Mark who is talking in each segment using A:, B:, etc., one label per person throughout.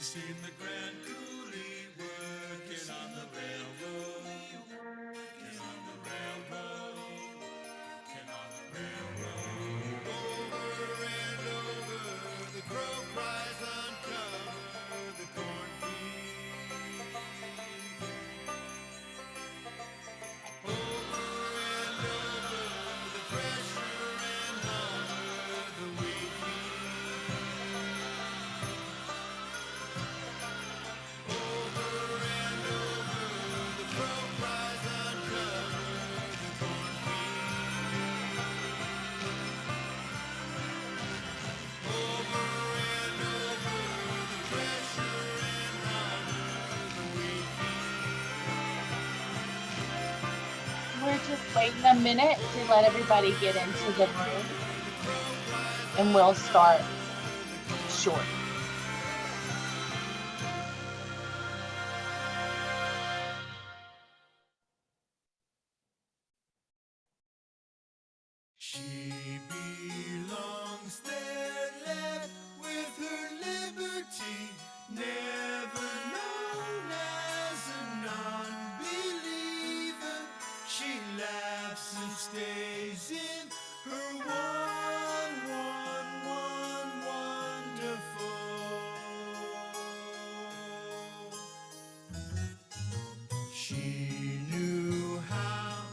A: Seen the Grand Coulee working on the railroad, working on the railroad, working on the railroad. Over and over, the crow cries uncover the cornfield. Over and over, the pressure and hunger, the wheat field. Over and over, the crow cries uncover the cornfield. Over and over, the pressure and hunger, the wheat field.
B: We're just waiting a minute to let everybody get into the room, and we'll start shortly.
A: She belongs there, left with her liberty, never known as a non-believer. She laughs and stays in her wonderful. She knew how.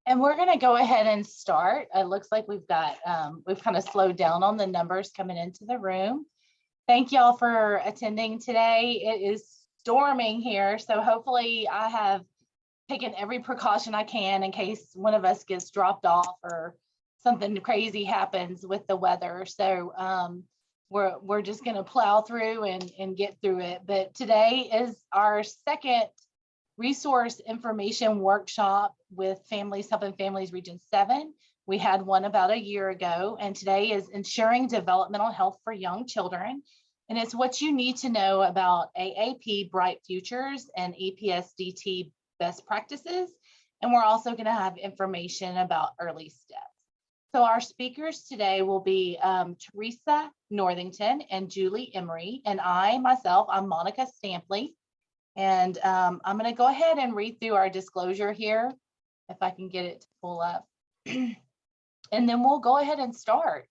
B: And we're going to go ahead and start. It looks like we've got, we've kind of slowed down on the numbers coming into the room. Thank y'all for attending today. It is storming here, so hopefully I have taken every precaution I can in case one of us gets dropped off or something crazy happens with the weather. So we're just going to plow through and get through it. But today is our second resource information workshop with Families Helping Families Region 7. We had one about a year ago, and today is ensuring developmental health for young children. And it's what you need to know about AAP Bright Futures and EPSDT Best Practices. And we're also going to have information about EarlySteps. So our speakers today will be Teresa Northington and Julie Emory, and I'm Monica Stampley. And I'm going to go ahead and read through our disclosure here, if I can get it to pull up. And then we'll go ahead and start.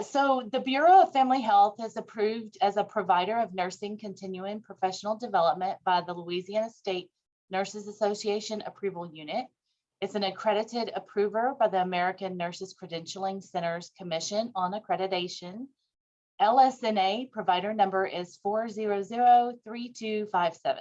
B: So the Bureau of Family Health is approved as a provider of nursing continuing professional development by the Louisiana State Nurses Association Approval Unit. It's an accredited approver by the American Nurses Credentialing Centers Commission on Accreditation. LSNA provider number is 4003257.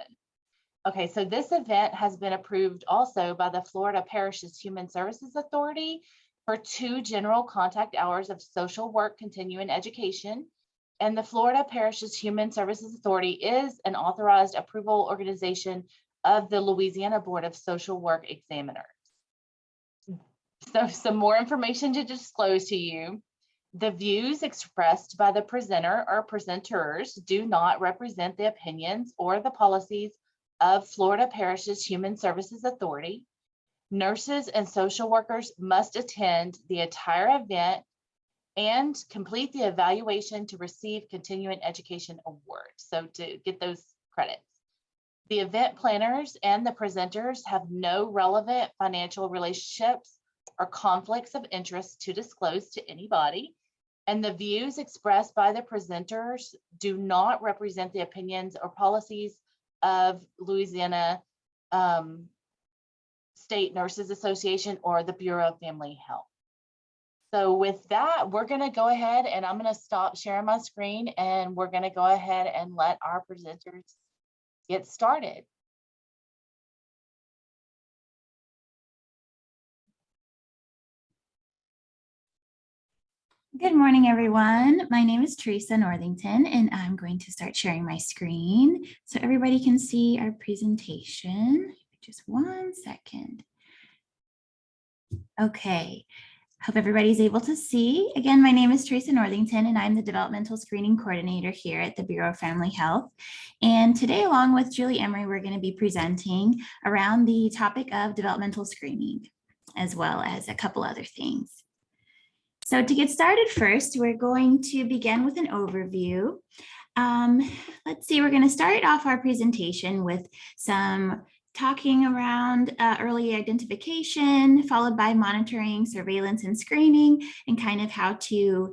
B: Okay, so this event has been approved also by the Florida Parishes Human Services Authority for 2 general contact hours of social work continuing education. And the Florida Parishes Human Services Authority is an authorized approval organization of the Louisiana Board of Social Work Examiners. So some more information to disclose to you. The views expressed by the presenter or presenters do not represent the opinions or the policies of Florida Parishes Human Services Authority. Nurses and social workers must attend the entire event and complete the evaluation to receive continuing education awards, so to get those credits. The event planners and the presenters have no relevant financial relationships or conflicts of interest to disclose to anybody. And the views expressed by the presenters do not represent the opinions or policies of Louisiana State Nurses Association or the Bureau of Family Health. So with that, we're going to go ahead and I'm going to stop sharing my screen and we're going to go ahead and let our presenters get started.
C: Good morning, everyone. My name is Teresa Northington, and I'm going to start sharing my screen so everybody can see our presentation. Just one second. Okay. Hope everybody's able to see. Again, my name is Teresa Northington, and I'm the Developmental Screening Coordinator here at the Bureau of Family Health. And today, along with Julie Emory, we're going to be presenting around the topic of developmental screening, as well as a couple other things. So to get started first, we're going to begin with an overview. Let's see, we're going to start off our presentation with some talking around early identification, followed by monitoring, surveillance, and screening, and kind of how to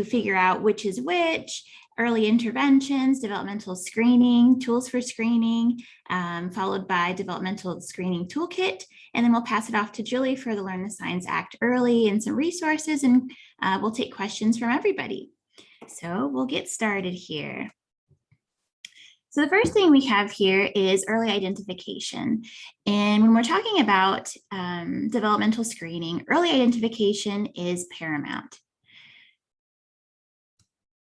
C: figure out which is which, early interventions, developmental screening, tools for screening, followed by developmental screening toolkit. And then we'll pass it off to Julie for the Learn the Signs Act Early and some resources, and we'll take questions from everybody. So we'll get started here. So the first thing we have here is early identification. And when we're talking about developmental screening, early identification is paramount.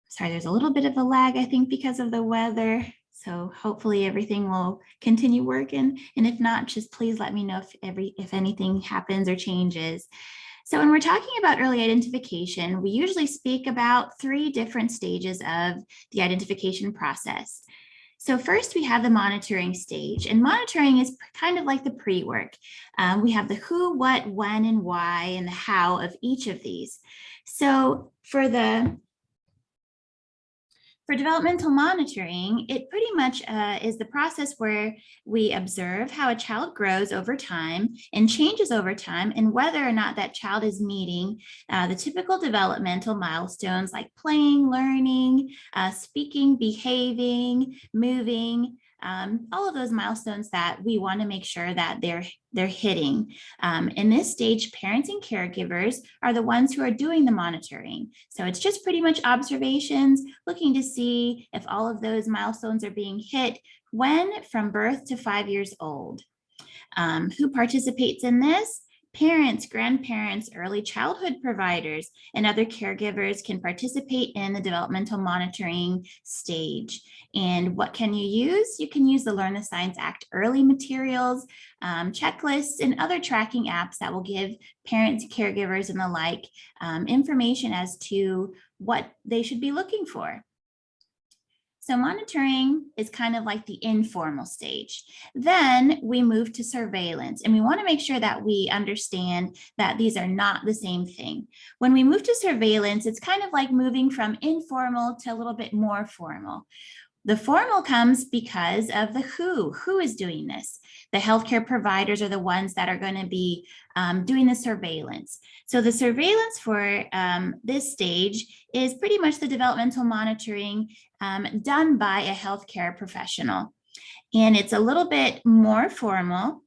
C: Sorry, there's a little bit of a lag, I think, because of the weather. So hopefully everything will continue working. And if not, just please let me know if anything happens or changes. So when we're talking about early identification, we usually speak about 3 different stages of the identification process. So first we have the monitoring stage, and monitoring is kind of like the pre-work. We have the who, what, when, and why, and the how of each of these. So for developmental monitoring, it pretty much is the process where we observe how a child grows over time and changes over time, and whether or not that child is meeting the typical developmental milestones like playing, learning, speaking, behaving, moving, all of those milestones that we want to make sure that they're hitting. In this stage, parents and caregivers are the ones who are doing the monitoring. So it's just pretty much observations, looking to see if all of those milestones are being hit when from birth to 5 years old. Who participates in this? Parents, grandparents, early childhood providers, and other caregivers can participate in the developmental monitoring stage. And what can you use? You can use the Learn the Signs Act Early materials, checklists, and other tracking apps that will give parents, caregivers, and the like information as to what they should be looking for. So monitoring is kind of like the informal stage. Then we move to surveillance, and we want to make sure that we understand that these are not the same thing. When we move to surveillance, it's kind of like moving from informal to a little bit more formal. The formal comes because of the who is doing this. The healthcare providers are the ones that are going to be doing the surveillance. So the surveillance for this stage is pretty much the developmental monitoring done by a healthcare professional. And it's a little bit more formal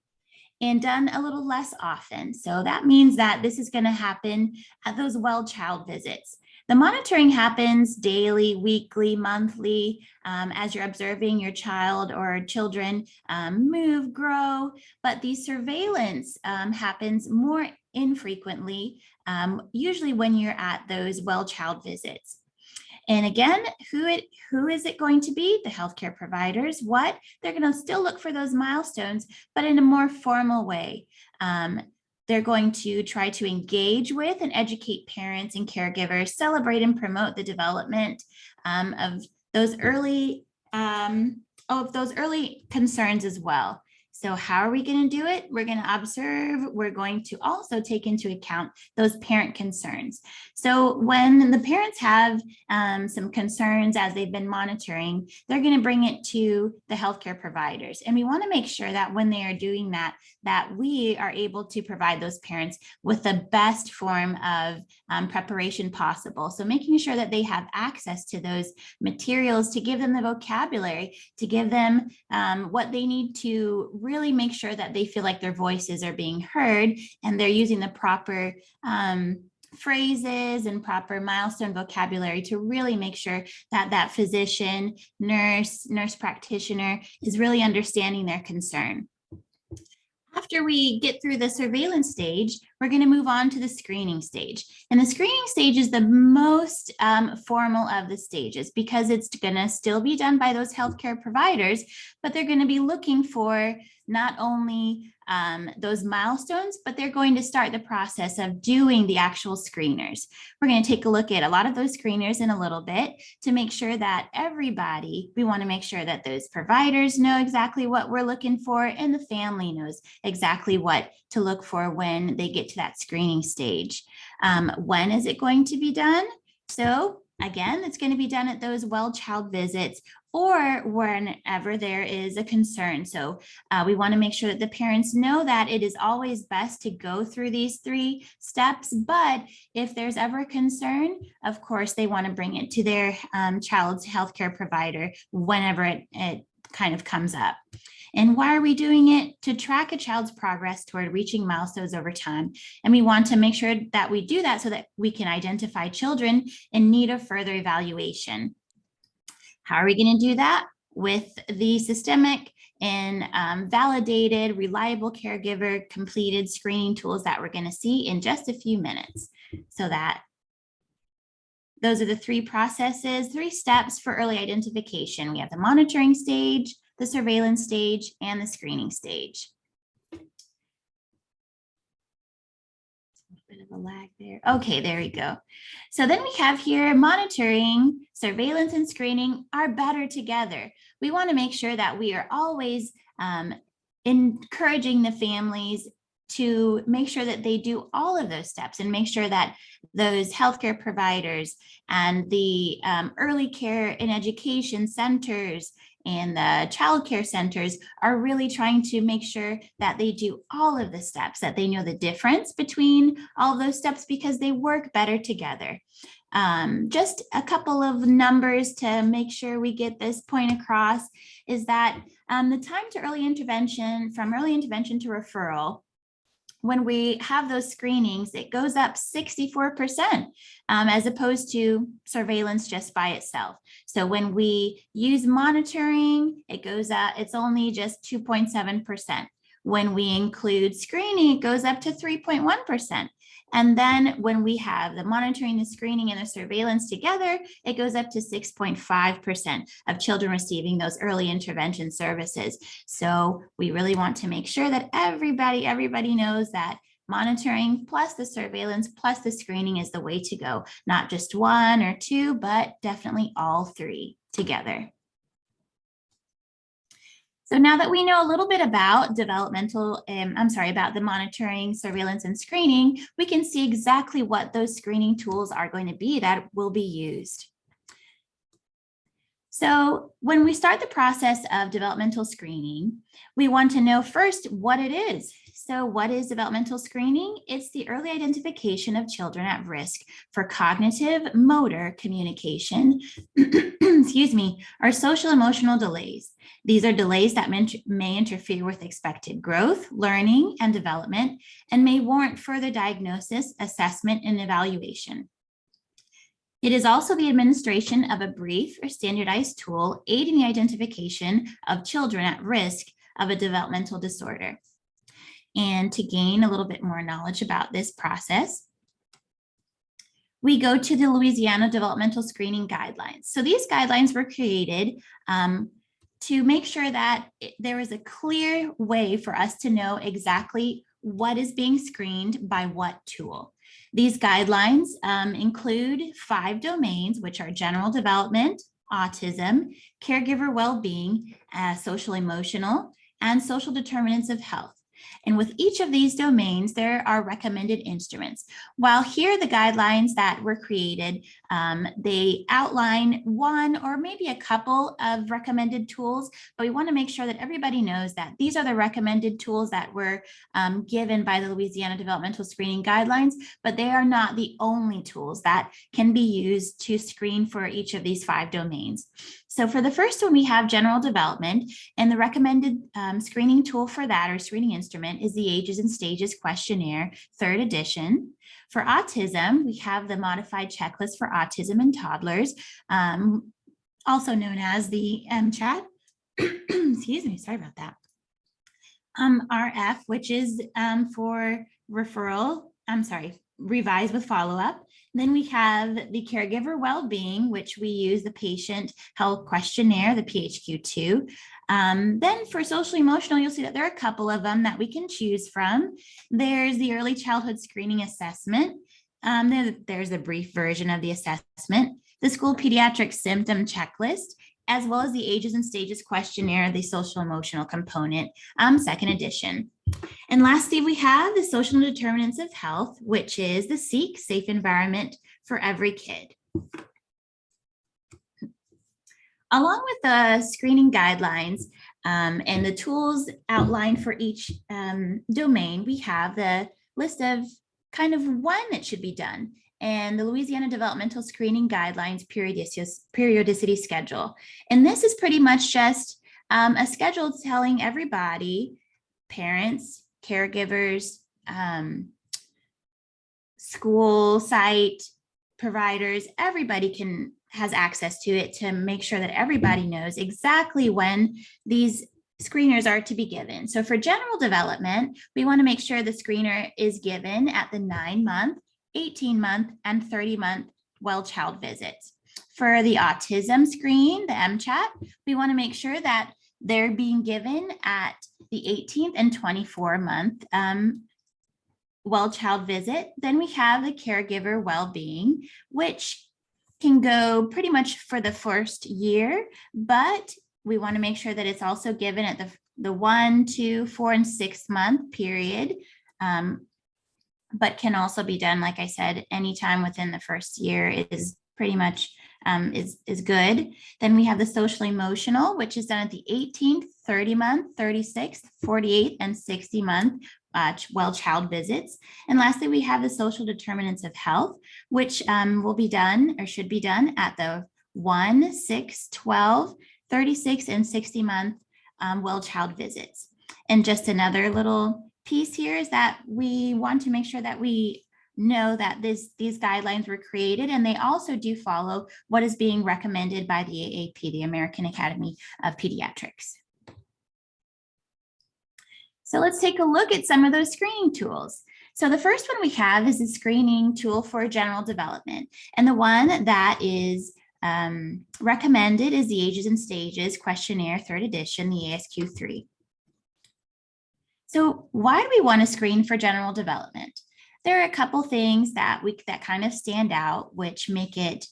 C: and done a little less often. So that means that this is going to happen at those well child visits. The monitoring happens daily, weekly, monthly, as you're observing your child or children move, grow, but the surveillance happens more infrequently, usually when you're at those well child visits. And again, who is it going to be? The healthcare providers. What? They're going to still look for those milestones, but in a more formal way. They're going to try to engage with and educate parents and caregivers, celebrate and promote the development of those early concerns as well. So how are we going to do it? We're going to observe. We're going to also take into account those parent concerns. So when the parents have some concerns as they've been monitoring, they're going to bring it to the healthcare providers. And we want to make sure that when they are doing that, that we are able to provide those parents with the best form of preparation possible. So making sure that they have access to those materials to give them the vocabulary, to give them what they need to really make sure that they feel like their voices are being heard and they're using the proper phrases and proper milestone vocabulary to really make sure that that physician, nurse practitioner is really understanding their concern. After we get through the surveillance stage, we're going to move on to the screening stage. And the screening stage is the most formal of the stages because it's going to still be done by those healthcare providers, but they're going to be looking for not only those milestones, but they're going to start the process of doing the actual screeners. We're going to take a look at a lot of those screeners in a little bit to make sure that we want to make sure that those providers know exactly what we're looking for and the family knows exactly what to look for when they get to that screening stage. When is it going to be done? So again, it's going to be done at those well child visits or whenever there is a concern. So we want to make sure that the parents know that it is always best to go through these 3 steps. But if there's ever a concern, of course, they want to bring it to their child's healthcare provider whenever it kind of comes up. And why are we doing it? To track a child's progress toward reaching milestones over time. And we want to make sure that we do that so that we can identify children in need of further evaluation. How are we going to do that? With the systemic and validated, reliable caregiver completed screening tools that we're going to see in just a few minutes. So that those are the 3 processes, 3 steps for early identification. We have the monitoring stage, the surveillance stage, and the screening stage. A bit of a lag there. Okay, there we go. So then we have here monitoring, surveillance, and screening are better together. We want to make sure that we are always encouraging the families to make sure that they do all of those steps and make sure that those healthcare providers and the early care and education centers and the child care centers are really trying to make sure that they do all of the steps, that they know the difference between all of those steps because they work better together. Just a couple of numbers to make sure we get this point across is that the time to early intervention, from early intervention to referral, when we have those screenings, it goes up 64% as opposed to surveillance just by itself. So when we use monitoring, it goes up, it's only just 2.7%. When we include screening, it goes up to 3.1%. And then when we have the monitoring, the screening, and the surveillance together, it goes up to 6.5% of children receiving those early intervention services. So we really want to make sure that everybody knows that monitoring plus the surveillance plus the screening is the way to go. Not just 1 or 2, but definitely all 3 together. So now that we know a little bit about about the monitoring, surveillance, and screening, we can see exactly what those screening tools are going to be that will be used. So when we start the process of developmental screening, we want to know first what it is. So what is developmental screening? It's the early identification of children at risk for cognitive, motor, communication, or social emotional delays. These are delays that may interfere with expected growth, learning, and development, and may warrant further diagnosis, assessment, and evaluation. It is also the administration of a brief or standardized tool aiding the identification of children at risk of a developmental disorder. And to gain a little bit more knowledge about this process, we go to the Louisiana Developmental Screening Guidelines. So these guidelines were created to make sure that there is a clear way for us to know exactly what is being screened by what tool. These guidelines include 5 domains, which are general development, autism, caregiver well-being, social emotional, and social determinants of health. And with each of these domains, there are recommended instruments. While here the guidelines that were created, they outline 1 or maybe a couple of recommended tools, but we want to make sure that everybody knows that these are the recommended tools that were given by the Louisiana Developmental Screening Guidelines, but they are not the only tools that can be used to screen for each of these 5 domains. So for the first one, we have general development, and the recommended screening tool for that, or screening instrument, is the Ages and Stages Questionnaire, 3rd edition. For autism, we have the Modified Checklist for Autism in Toddlers, also known as the MCHAT. Excuse me, sorry about that. RF, which is for referral revise with follow-up. Then we have the caregiver well-being, which we use the patient health questionnaire, the PHQ-2. Then for social emotional, you'll see that there are a couple of them that we can choose from. There's the early childhood screening assessment. There's a brief version of the assessment, the school pediatric symptom checklist, as well as the ages and stages questionnaire, the social emotional component, second edition. And lastly, we have the social determinants of health, which is the SEEK, safe environment for every kid. Along with the screening guidelines and the tools outlined for each domain, we have the list of kind of when it should be done and the Louisiana Developmental Screening Guidelines periodicity schedule. And this is pretty much just a schedule telling everybody, parents, caregivers, school site providers, everybody has access to it to make sure that everybody knows exactly when these screeners are to be given. So for general development, we want to make sure the screener is given at the 9-month, 18-month, and 30-month well-child visits. For the autism screen, the MCHAT, we want to make sure that they're being given at the 18th and 24-month well-child visit. Then we have the caregiver well-being, which can go pretty much for the first year, but we want to make sure that it's also given at the 1, 2, 4, and 6-month period, but can also be done, like I said, anytime within the first year is pretty much is good. Then we have the social emotional, which is done at the 18th, 30-month, 36th, 48th, and 60-month well-child visits. And lastly, we have the social determinants of health, which will be done or should be done at the 1, 6, 12, 36, and 60-month well-child visits. And just another little piece here is that we want to make sure that we know that these guidelines were created, and they also do follow what is being recommended by the AAP, the American Academy of Pediatrics. So let's take a look at some of those screening tools. So the first one we have is the screening tool for general development. And the one that is recommended is the Ages and Stages Questionnaire, 3rd edition, the ASQ3. So why do we want to screen for general development? There are a couple things that kind of stand out, which make it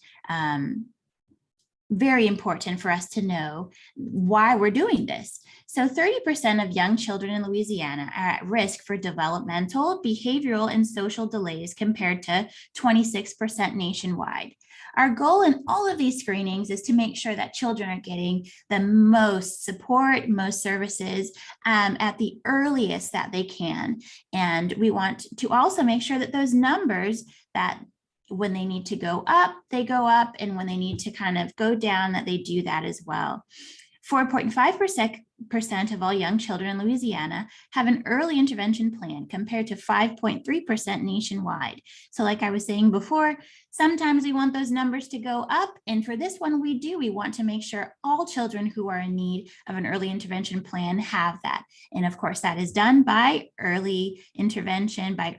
C: very important for us to know why we're doing this. So 30% of young children in Louisiana are at risk for developmental, behavioral, and social delays compared to 26% nationwide. Our goal in all of these screenings is to make sure that children are getting the most support, most services at the earliest that they can. And we want to also make sure that those numbers, that when they need to go up, they go up, and when they need to kind of go down, that they do that as well. 4.5% of all young children in Louisiana have an early intervention plan compared to 5.3% nationwide. So like I was saying before, sometimes we want those numbers to go up. And for this one, we want to make sure all children who are in need of an early intervention plan have that. And of course, that is done by early intervention, by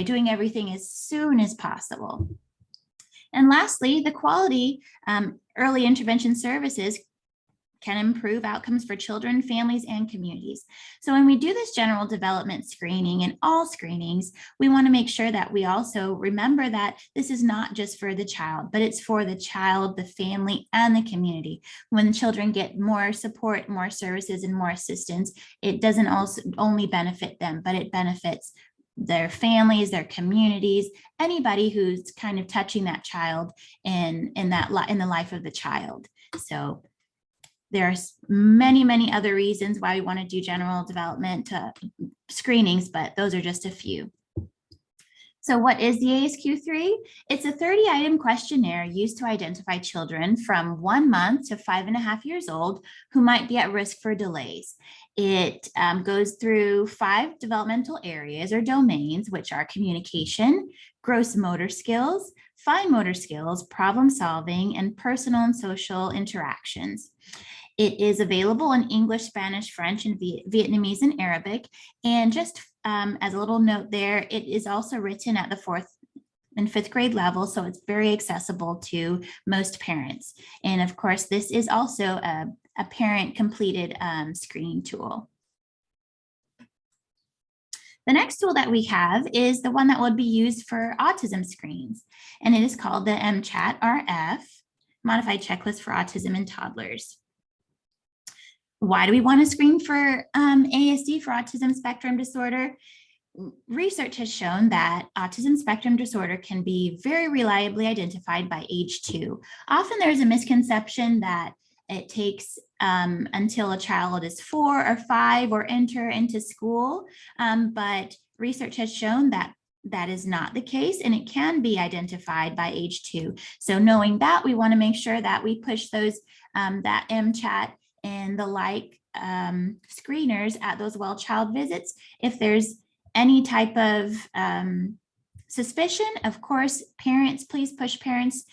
C: doing everything as soon as possible. And lastly, the quality early intervention services can improve outcomes for children, families, and communities. So when we do this general development screening and all screenings, we want to make sure that we also remember that this is not just for the child, but it's for the child, the family, and the community. When children get more support, more services, and more assistance, it doesn't only benefit them, but it benefits their families, their communities, anybody who's kind of touching that child in the life of the child. So there's many other reasons why we want to do general development screenings, but those are just a few. So what is the ASQ3? It's a 30-item questionnaire used to identify children from 1 month to 5.5 years old who might be at risk for delays. It goes through 5 developmental areas or domains, which are communication, gross motor skills, fine motor skills, problem solving, and personal and social interactions. It is available in English, Spanish, French, and Vietnamese and Arabic. And just as a little note there, it is also written at the 4th and 5th grade level, so it's very accessible to most parents. And of course, this is also a parent-completed screening tool. The next tool that we have is the one that would be used for autism screenings, and it is called the MCHAT RF, Modified Checklist for Autism in Toddlers. Why do we want to screen for ASD, for autism spectrum disorder? Research has shown that autism spectrum disorder can be very reliably identified by age 2. Often there's a misconception that it takes until a child is 4 or 5 or enter into school, but research has shown that that is not the case, and it can be identified by age 2. So knowing that, we want to make sure that we push those that MCHAT and the like screeners at those well child visits. If there's any type of suspicion, of course, parents, please push parents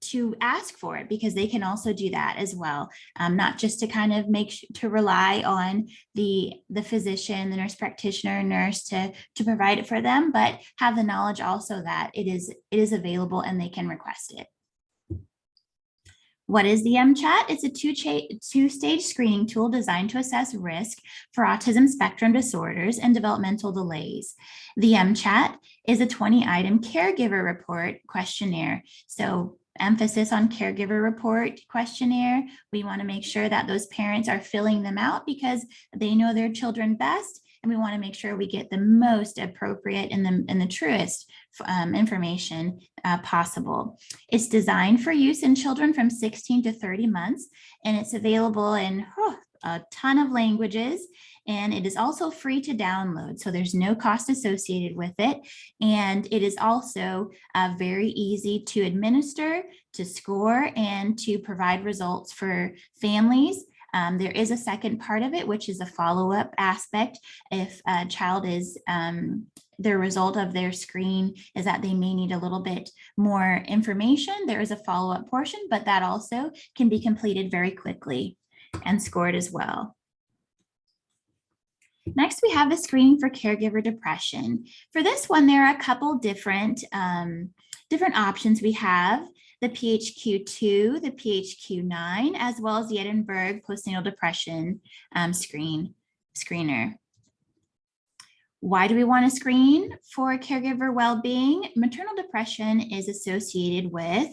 C: to ask for it, because they can also do that as well. Not just to kind of to rely on the physician, the nurse practitioner, nurse to provide it for them, but have the knowledge also that it is available and they can request it. What is the MCHAT? It's a two-stage screening tool designed to assess risk for autism spectrum disorders and developmental delays. The MCHAT is a 20-item caregiver report questionnaire. So emphasis on caregiver report questionnaire. We want to make sure that those parents are filling them out because they know their children best, and we want to make sure we get the most appropriate and the truest information possible. It's designed for use in children from 16 to 30 months, and it's available in a ton of languages, and it is also free to download. So there's no cost associated with it. And it is also very easy to administer, to score, and to provide results for families. There is a second part of it, which is a follow-up aspect. If a child is, the result of their screen is that they may need a little bit more information, there is a follow-up portion, but that also can be completed very quickly and scored as well. Next, we have the screening for caregiver depression. For this one, there are a couple different options. We have the PHQ-2, the PHQ-9, as well as the Edinburgh postnatal depression screener. Why do we want to screen for caregiver well-being? Maternal depression is associated with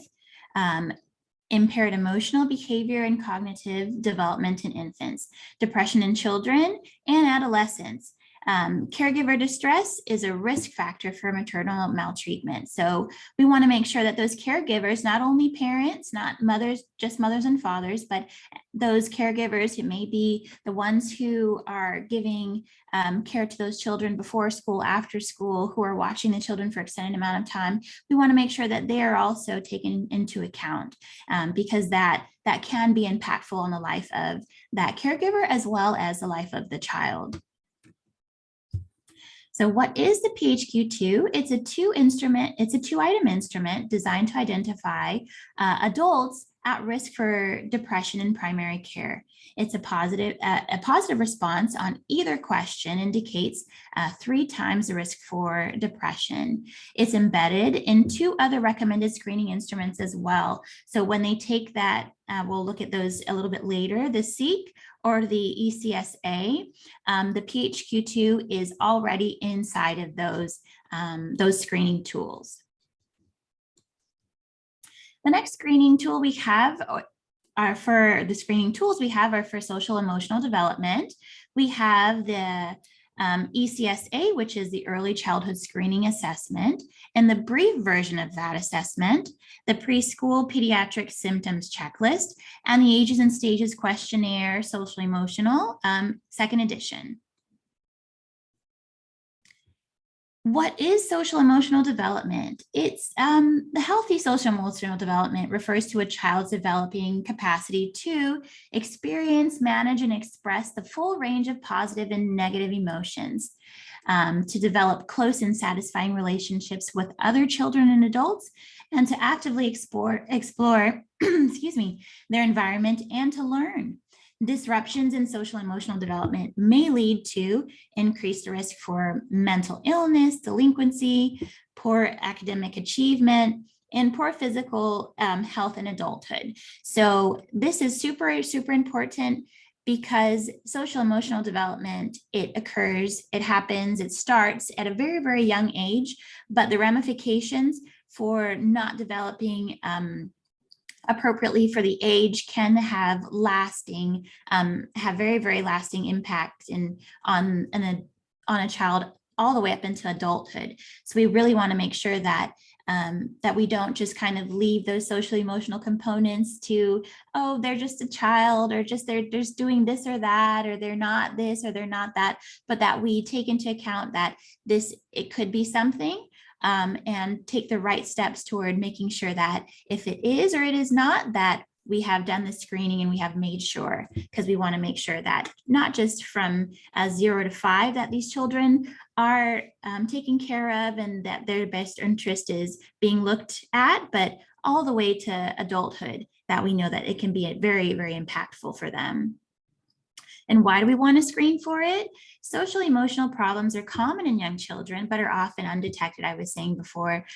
C: impaired emotional behavior and cognitive development in infants, depression in children and adolescents. Caregiver distress is a risk factor for maternal maltreatment. So we want to make sure that those caregivers, not only parents, not mothers, just mothers and fathers, but those caregivers who may be the ones who are giving care to those children before school, after school, who are watching the children for extended amount of time, we want to make sure that they are also taken into account because that can be impactful on the life of that caregiver as well as the life of the child. So what is the PHQ-2? It's a two-item instrument designed to identify adults at risk for depression in primary care. It's a positive response on either question indicates 3 times the risk for depression. It's embedded in 2 other recommended screening instruments as well. So when they take that, we'll look at those a little bit later, the SEEK or the ECSA, the PHQ-2 is already inside of those screening tools. The next screening tool we have are for social emotional development. We have the ECSA, which is the Early Childhood Screening Assessment, and the brief version of that assessment, the Preschool Pediatric Symptoms Checklist, and the Ages and Stages Questionnaire, Social Emotional, 2nd edition. What is social emotional development? It's the healthy social emotional development refers to a child's developing capacity to experience, manage, and express the full range of positive and negative emotions, to develop close and satisfying relationships with other children and adults, and to actively explore excuse me, their environment and to learn. Disruptions in social emotional development may lead to increased risk for mental illness, delinquency, poor academic achievement, and poor physical health in adulthood. So this is super, super important because social emotional development, it occurs, it happens, it starts at a very, very young age, but the ramifications for not developing appropriately for the age can have lasting, have very, very lasting impact on a child all the way up into adulthood. So we really want to make sure that that we don't just kind of leave those social emotional components to, oh, they're just a child, or just they're just doing this or that, or they're not this or they're not that, but that we take into account that it could be something. And take the right steps toward making sure that if it is or it is not, that we have done the screening and we have made sure, because we want to make sure that not just from 0 to 5 that these children are taken care of and that their best interest is being looked at, but all the way to adulthood, that we know that it can be very, very impactful for them. And why do we want to screen for it? Social emotional problems are common in young children, but are often undetected. I was saying before,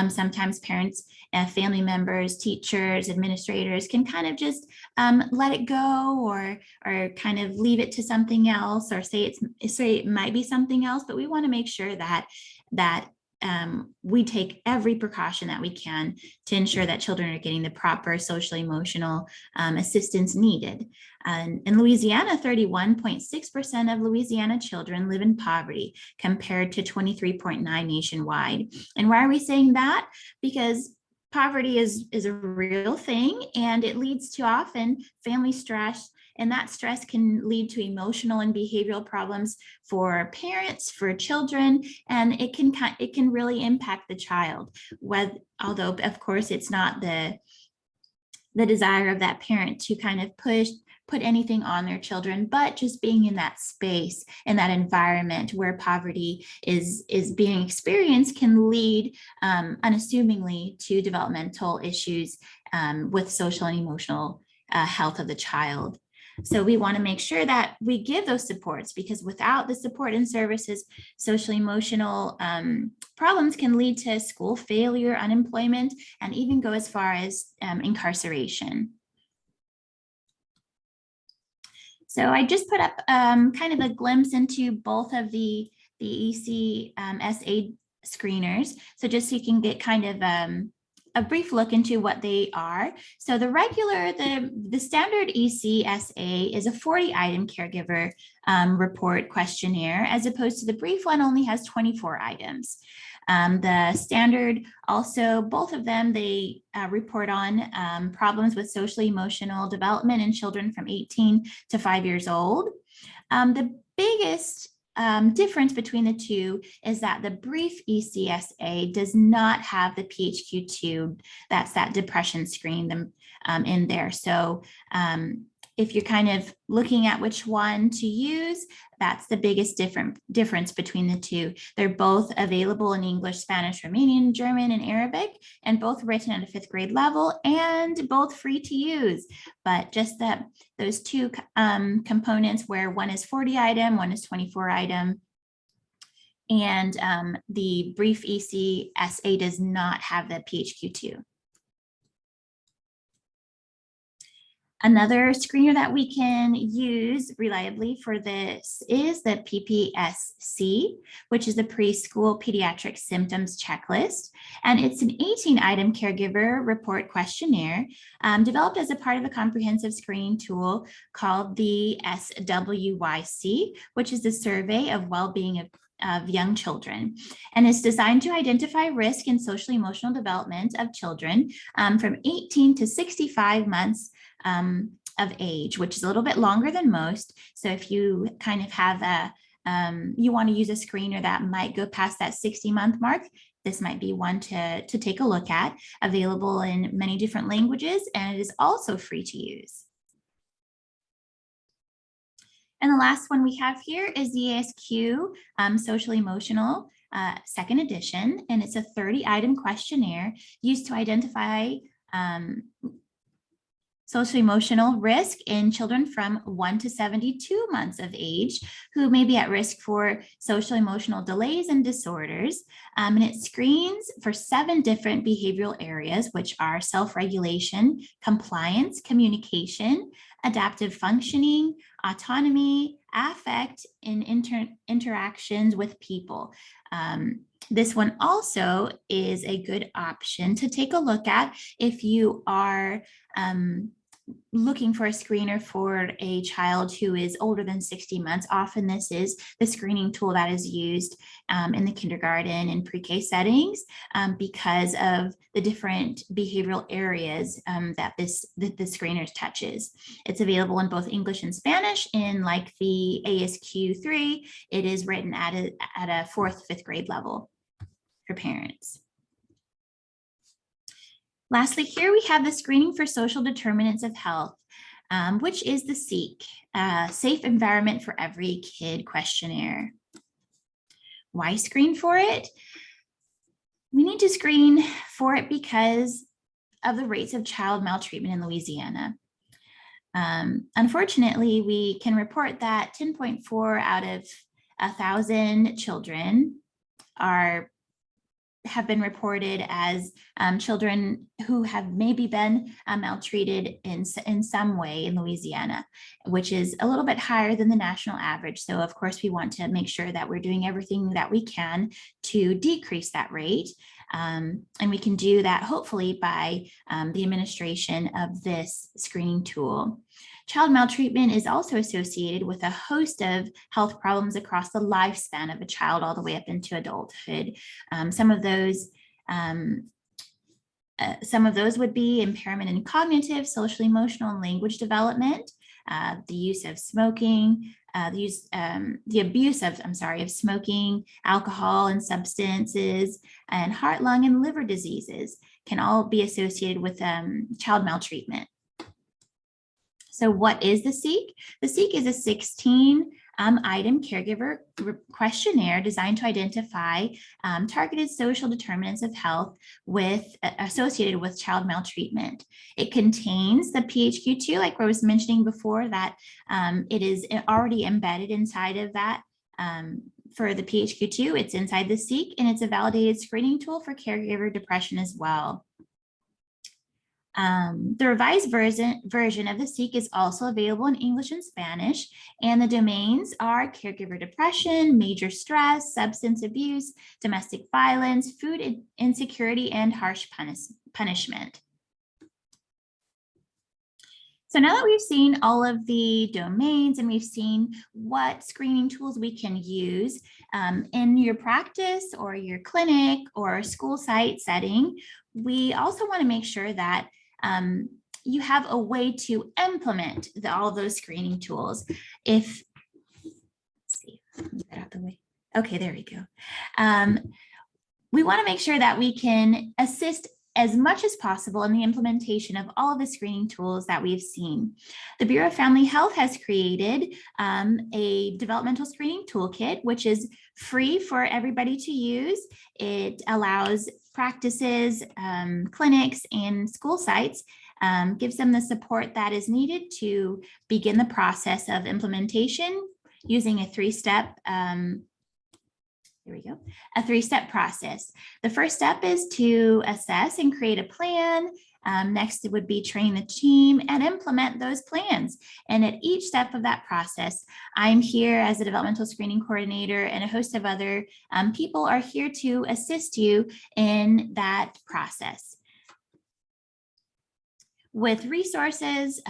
C: sometimes parents, family members, teachers, administrators can kind of just let it go, or kind of leave it to something else, or say it might be something else. But we want to make sure that we take every precaution that we can to ensure that children are getting the proper social emotional assistance needed. In Louisiana, 31.6% of Louisiana children live in poverty, compared to 23.9% nationwide. And why are we saying that? Because poverty is a real thing, and it leads to often family stress, and that stress can lead to emotional and behavioral problems for parents, for children, and it can really impact the child. Although of course it's not the desire of that parent to kind of put anything on their children, but just being in that space, in that environment where poverty is being experienced, can lead unassumingly to developmental issues with social and emotional health of the child. So we want to make sure that we give those supports, because without the support and services, social emotional problems can lead to school failure, unemployment, and even go as far as incarceration. So I just put up kind of a glimpse into both of the ECSA screeners. So just so you can get kind of a brief look into what they are. So the standard ECSA is a 40-item caregiver report questionnaire, as opposed to the brief one only has 24 items. The standard also, both of them, they report on problems with social emotional development in children from 18 to 5 years old. The biggest difference between the two is that the brief ECSA does not have the PHQ-2, that's that depression screen in there. So if you're kind of looking at which one to use, that's the biggest difference between the two. They're both available in English, Spanish, Romanian, German, and Arabic, and both written at a 5th grade level, and both free to use. But just that those two components, where one is 40 item, one is 24 item, and the brief ECSA does not have the PHQ-2. Another screener that we can use reliably for this is the PPSC, which is the Preschool Pediatric Symptoms Checklist. And it's an 18-item caregiver report questionnaire developed as a part of a comprehensive screening tool called the SWYC, which is the Survey of Well-Being of Young Children, and is designed to identify risk in social emotional development of children from 18 to 65 months of age, which is a little bit longer than most. So if you kind of have you want to use a screener that might go past that 60-month mark, this might be one to take a look at, available in many different languages, and it is also free to use. And the last one we have here is the ASQ Social Emotional 2nd edition, and it's a 30-item questionnaire used to identify social emotional risk in children from 1 to 72 months of age who may be at risk for social emotional delays and disorders. And it screens for 7 different behavioral areas, which are self-regulation, compliance, communication, adaptive functioning, autonomy, affect, and interactions with people. This one also is a good option to take a look at if you are looking for a screener for a child who is older than 60 months. Often this is the screening tool that is used in the kindergarten and pre-K settings because of the different behavioral areas that the screener touches. It's available in both English and Spanish. In like the ASQ3, it is written at a 4th, 5th grade level for parents. Lastly, here we have the Screening for Social Determinants of Health, which is the SEEK, Safe Environment for Every Kid questionnaire. Why screen for it? We need to screen for it because of the rates of child maltreatment in Louisiana. Unfortunately, we can report that 10.4 out of 1,000 children have been reported as children who have maybe been maltreated in some way in Louisiana, which is a little bit higher than the national average. So of course, we want to make sure that we're doing everything that we can to decrease that rate. And we can do that hopefully by the administration of this screening tool. Child maltreatment is also associated with a host of health problems across the lifespan of a child all the way up into adulthood. Some of those would be impairment in cognitive, social, emotional, and language development, the use of smoking, the abuse of smoking, alcohol and substances, and heart, lung, and liver diseases can all be associated with child maltreatment. So what is the SEEK? The SEEK is a 16 item caregiver questionnaire designed to identify targeted social determinants of health associated with child maltreatment. It contains the PHQ-2, like I was mentioning before, that it is already embedded inside of that. For the PHQ-2, it's inside the SEEK, and it's a validated screening tool for caregiver depression as well. The revised version of the SEEK is also available in English and Spanish, and the domains are caregiver depression, major stress, substance abuse, domestic violence, food insecurity, and harsh punishment. So now that we've seen all of the domains and we've seen what screening tools we can use in your practice or your clinic or school site setting, we also want to make sure that you have a way to implement all of those screening tools. Let's see, move that out of the way. Okay, there we go. We want to make sure that we can assist as much as possible in the implementation of all of the screening tools that we've seen. The Bureau of Family Health has created a developmental screening toolkit, which is free for everybody to use. It allows practices, clinics, and school sites, gives them the support that is needed to begin the process of implementation using a 3-step a 3-step process. The first step is to assess and create a plan. Next, it would be train the team and implement those plans. And at each step of that process, I'm here as a developmental screening coordinator, and a host of other people are here to assist you in that process. With resources,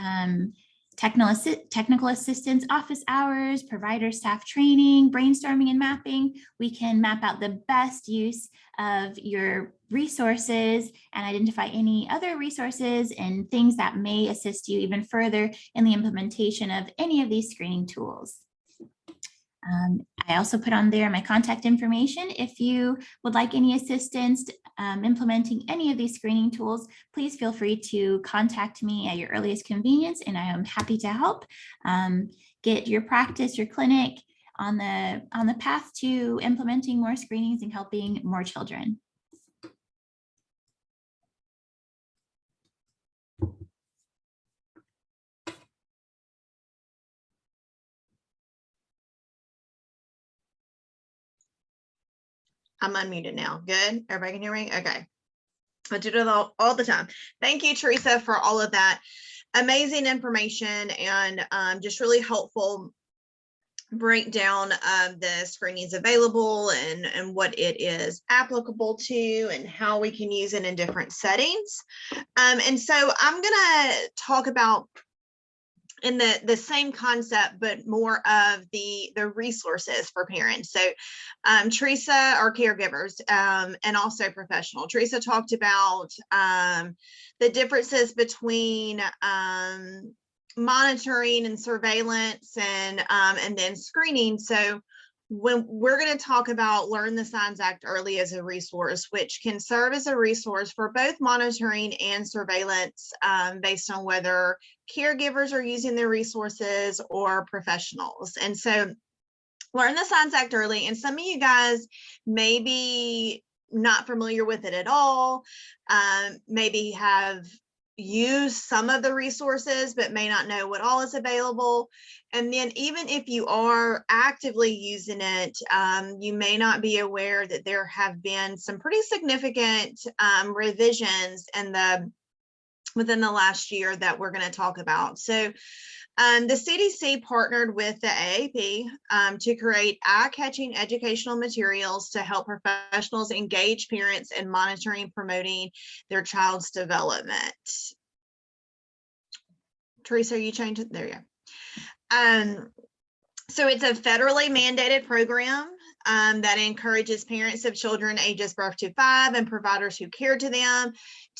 C: technical assistance, office hours, provider staff training, brainstorming and mapping, we can map out the best use of your resources and identify any other resources and things that may assist you even further in the implementation of any of these screening tools. I also put on there my contact information. If you would like any assistance implementing any of these screening tools, please feel free to contact me at your earliest convenience, and I am happy to help get your practice, your clinic on the path to implementing more screenings and helping more children.
D: I'm unmuted now. Good. Everybody can hear me? Okay. I do it all the time. Thank you, Teresa, for all of that amazing information and just really helpful breakdown of the screenings available and what it is applicable to and how we can use it in different settings. And so I'm going to talk about in the same concept, but more of the resources for parents. So Teresa, our caregivers, and also professional. Teresa talked about the differences between monitoring and surveillance and then screening. So when we're going to talk about Learn the Signs Act Early as a resource, which can serve as a resource for both monitoring and surveillance based on whether caregivers are using their resources or professionals. And so Learn the Signs Act Early, and some of you guys may be not familiar with it at all, maybe have use some of the resources but may not know what all is available. And then even if you are actively using it, you may not be aware that there have been some pretty significant revisions within the last year that we're going to talk about. So the CDC partnered with the AAP to create eye-catching educational materials to help professionals engage parents in monitoring and promoting their child's development. Teresa, you changed it? There you go. So it's a federally mandated program that encourages parents of children ages birth to 5 and providers who care to them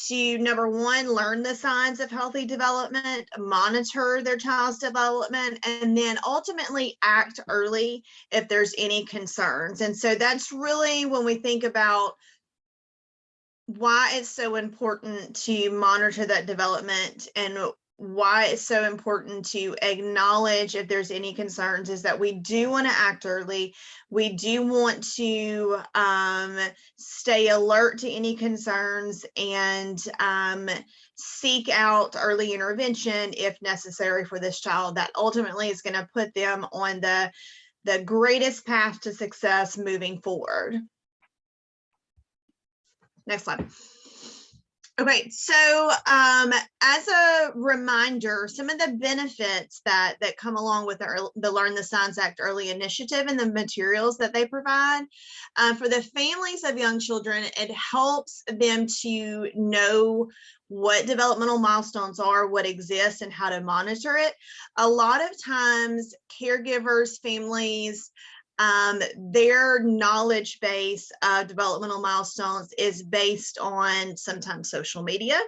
D: to, number one, learn the signs of healthy development, monitor their child's development, and then ultimately act early if there's any concerns. And so that's really when we think about why it's so important to monitor that development and why it's so important to acknowledge if there's any concerns is that we do want to act early. We do want to stay alert to any concerns and seek out early intervention if necessary for this child. That ultimately is going to put them on the greatest path to success moving forward. Next slide. Okay, so as a reminder, some of the benefits that come along with the Learn the Signs Act Early initiative and the materials that they provide for the families of young children, it helps them to know what developmental milestones are, what exists, and how to monitor it. A lot of times, caregivers, families, their knowledge base of developmental milestones is based on sometimes social media.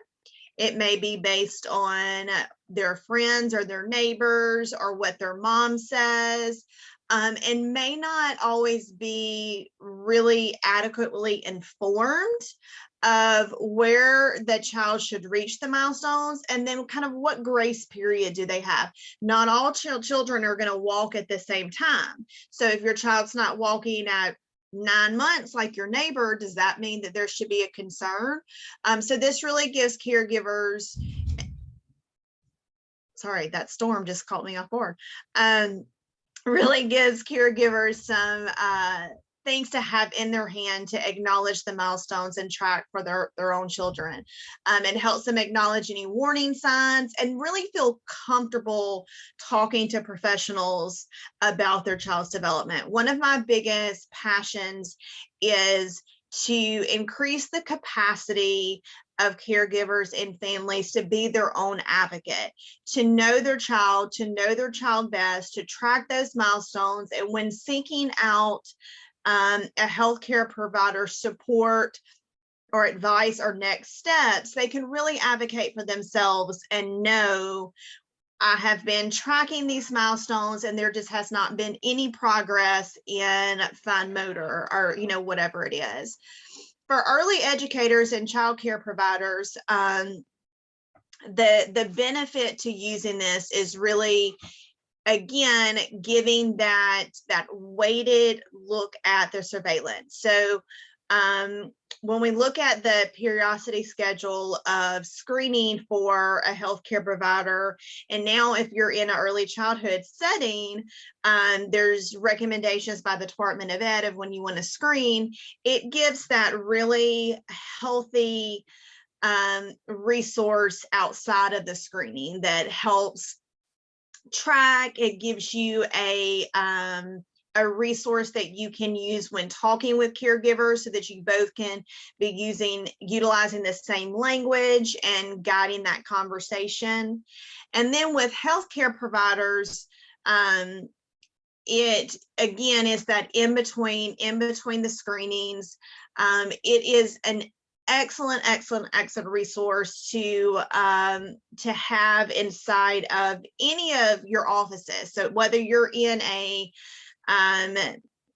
D: It may be based on their friends or their neighbors or what their mom says, and may not always be really adequately informed of where the child should reach the milestones and then kind of what grace period do they have. Not all children are going to walk at the same time. So if your child's not walking at 9 months like your neighbor, does that mean that there should be a concern? So this really gives caregivers, sorry, that storm just caught me off guard, really gives caregivers some things to have in their hand to acknowledge the milestones and track for their own children. It helps them acknowledge any warning signs and really feel comfortable talking to professionals about their child's development. One of my biggest passions is to increase the capacity of caregivers and families to be their own advocate, to know their child best, to track those milestones, and when seeking out a healthcare provider support or advice or next steps, they can really advocate for themselves and know, I have been tracking these milestones and there just has not been any progress in fine motor or, whatever it is. For early educators and child care providers, the benefit to using this is really, again, giving that weighted look at the surveillance. So When we look at the periodicity schedule of screening for a healthcare provider, and now if you're in an early childhood setting, there's recommendations by the Department of Ed of when you want to screen. It gives that really healthy resource outside of the screening that helps track. It gives you a resource that you can use when talking with caregivers so that you both can be utilizing the same language and guiding that conversation. And then with healthcare providers, it again is that in between the screenings. It is an excellent resource to have inside of any of your offices. So whether you're in a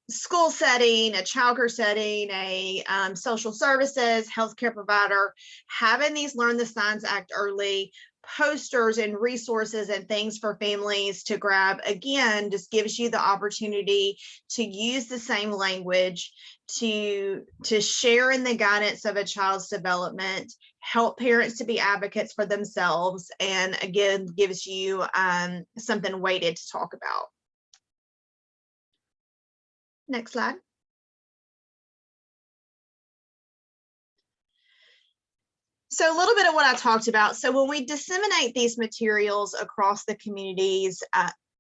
D: school setting, a childcare setting, a social services, healthcare provider, having these Learn the Signs Act Early posters and resources and things for families to grab, again, just gives you the opportunity to use the same language, to share in the guidance of a child's development, help parents to be advocates for themselves, and again, gives you something weighted to talk about. Next slide. So a little bit of what I talked about. So when we disseminate these materials across the communities,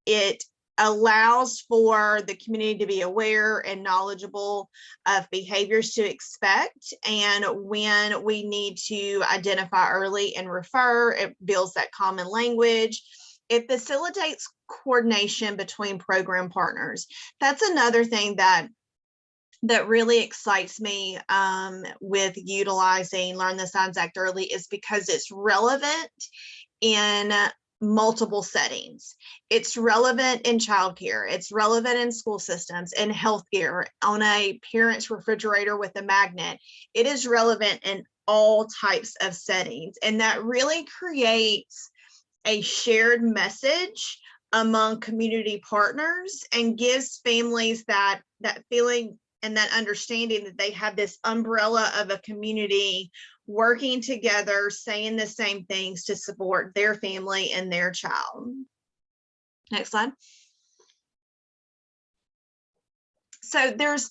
D: it allows for the community to be aware and knowledgeable of behaviors to expect. And when we need to identify early and refer, it builds that common language. It facilitates coordination between program partners. That's another thing that really excites me with utilizing Learn the Signs Act Early, is because it's relevant in multiple settings. It's relevant in childcare, it's relevant in school systems, in healthcare, on a parent's refrigerator with a magnet. It is relevant in all types of settings, and that really creates a shared message among community partners and gives families that feeling and that understanding that they have this umbrella of a community working together, saying the same things to support their family and their child. Next slide. So there's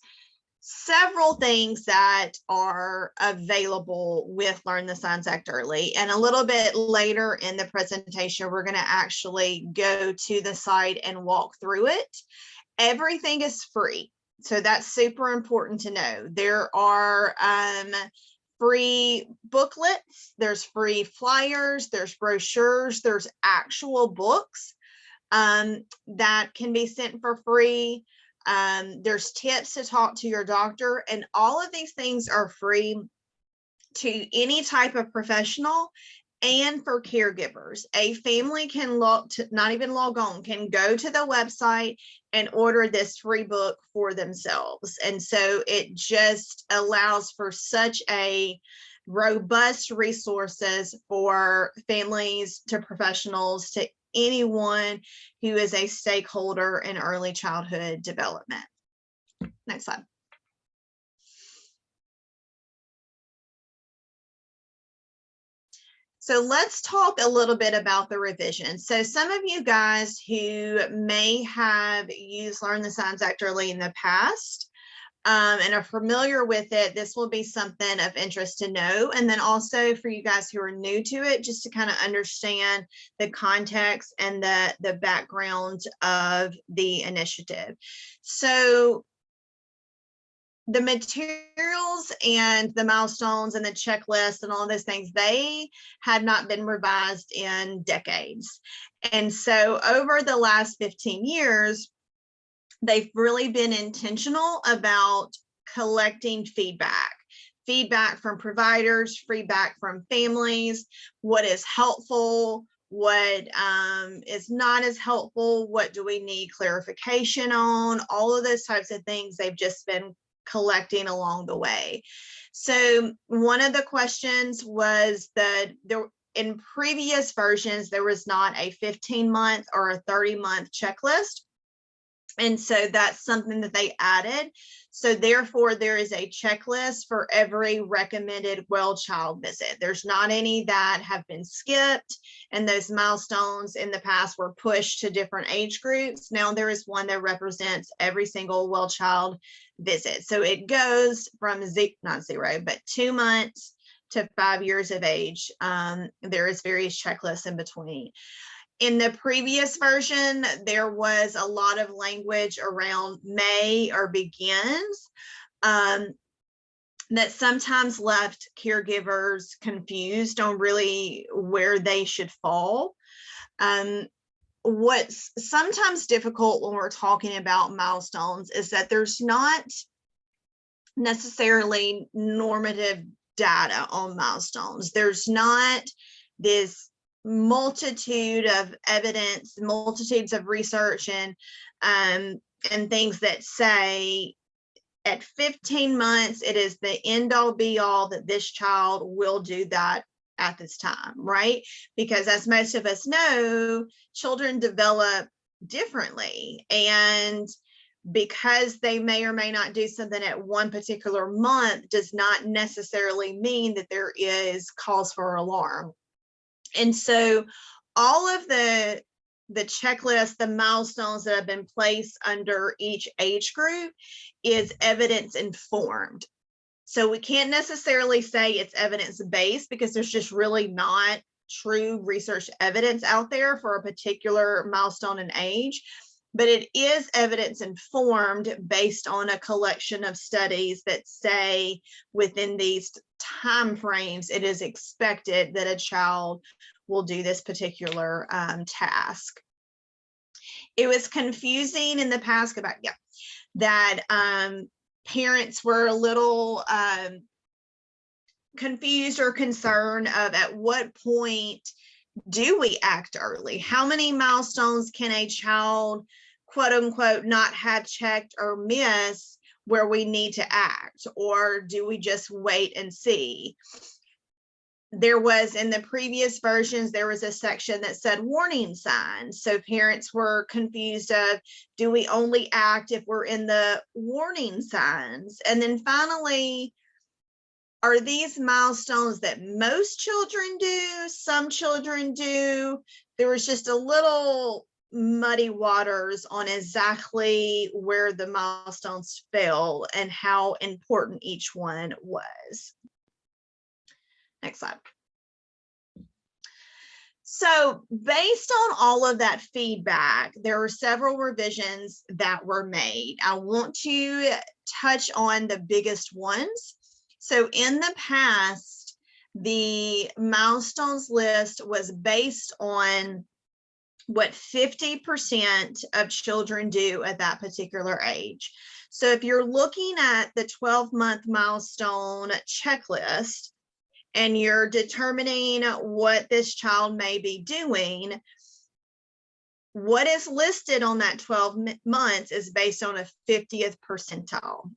D: several things that are available with Learn the Signs Act Early. And a little bit later in the presentation, we're going to actually go to the site and walk through it. Everything is free. So that's super important to know. There are free booklets, there's free flyers, there's brochures, there's actual books that can be sent for free. There's tips to talk to your doctor, and all of these things are free to any type of professional and for caregivers. A family can not even log on, can go to the website and order this free book for themselves. And so it just allows for such a robust resources for families to professionals to anyone who is a stakeholder in early childhood development. Next slide. So let's talk a little bit about the revision. So some of you guys who may have used Learn the Signs Act Early in the past and are familiar with it, this will be something of interest to know. And then also for you guys who are new to it, just to kind of understand the context and the background of the initiative. So the materials and the milestones and the checklist and all those things, they had not been revised in decades. And so over the last 15 years, they've really been intentional about collecting feedback from providers, feedback from families, what is helpful, what is not as helpful, what do we need clarification on, all of those types of things they've just been collecting along the way. So one of the questions was that in previous versions, there was not a 15-month or a 30-month checklist. And so that's something that they added. So therefore, there is a checklist for every recommended well child visit. There's not any that have been skipped, and those milestones in the past were pushed to different age groups. Now there is one that represents every single well child visit. So it goes from not zero, but 2 months to 5 years of age. There is various checklists in between. In the previous version, there was a lot of language around may or begins that sometimes left caregivers confused on really where they should fall. What's sometimes difficult when we're talking about milestones is that there's not necessarily normative data on milestones. There's not this multitude of evidence, multitudes of research and things that say at 15 months, it is the end all be all that this child will do that at this time, right? Because as most of us know, children develop differently, and because they may or may not do something at one particular month does not necessarily mean that there is cause for alarm. And so all of the checklist, the milestones that have been placed under each age group is evidence informed. So we can't necessarily say it's evidence-based because there's just really not true research evidence out there for a particular milestone and age, but it is evidence informed based on a collection of studies that say within these time frames, it is expected that a child will do this particular task. It was confusing in the past about, that parents were a little confused or concerned of at what point do we act early? How many milestones can a child, quote unquote, not have checked or miss where we need to act? Or do we just wait and see? There was, in the previous versions, there was a section that said warning signs. So parents were confused of, do we only act if we're in the warning signs? And then finally, are these milestones that most children do? Some children do? There was just a little muddy waters on exactly where the milestones fell and how important each one was. Next slide. So based on all of that feedback, there were several revisions that were made. I want to touch on the biggest ones. So in the past, the milestones list was based on what 50% of children do at that particular age. So if you're looking at the 12-month milestone checklist and you're determining what this child may be doing, what is listed on that 12 months is based on a 50th percentile.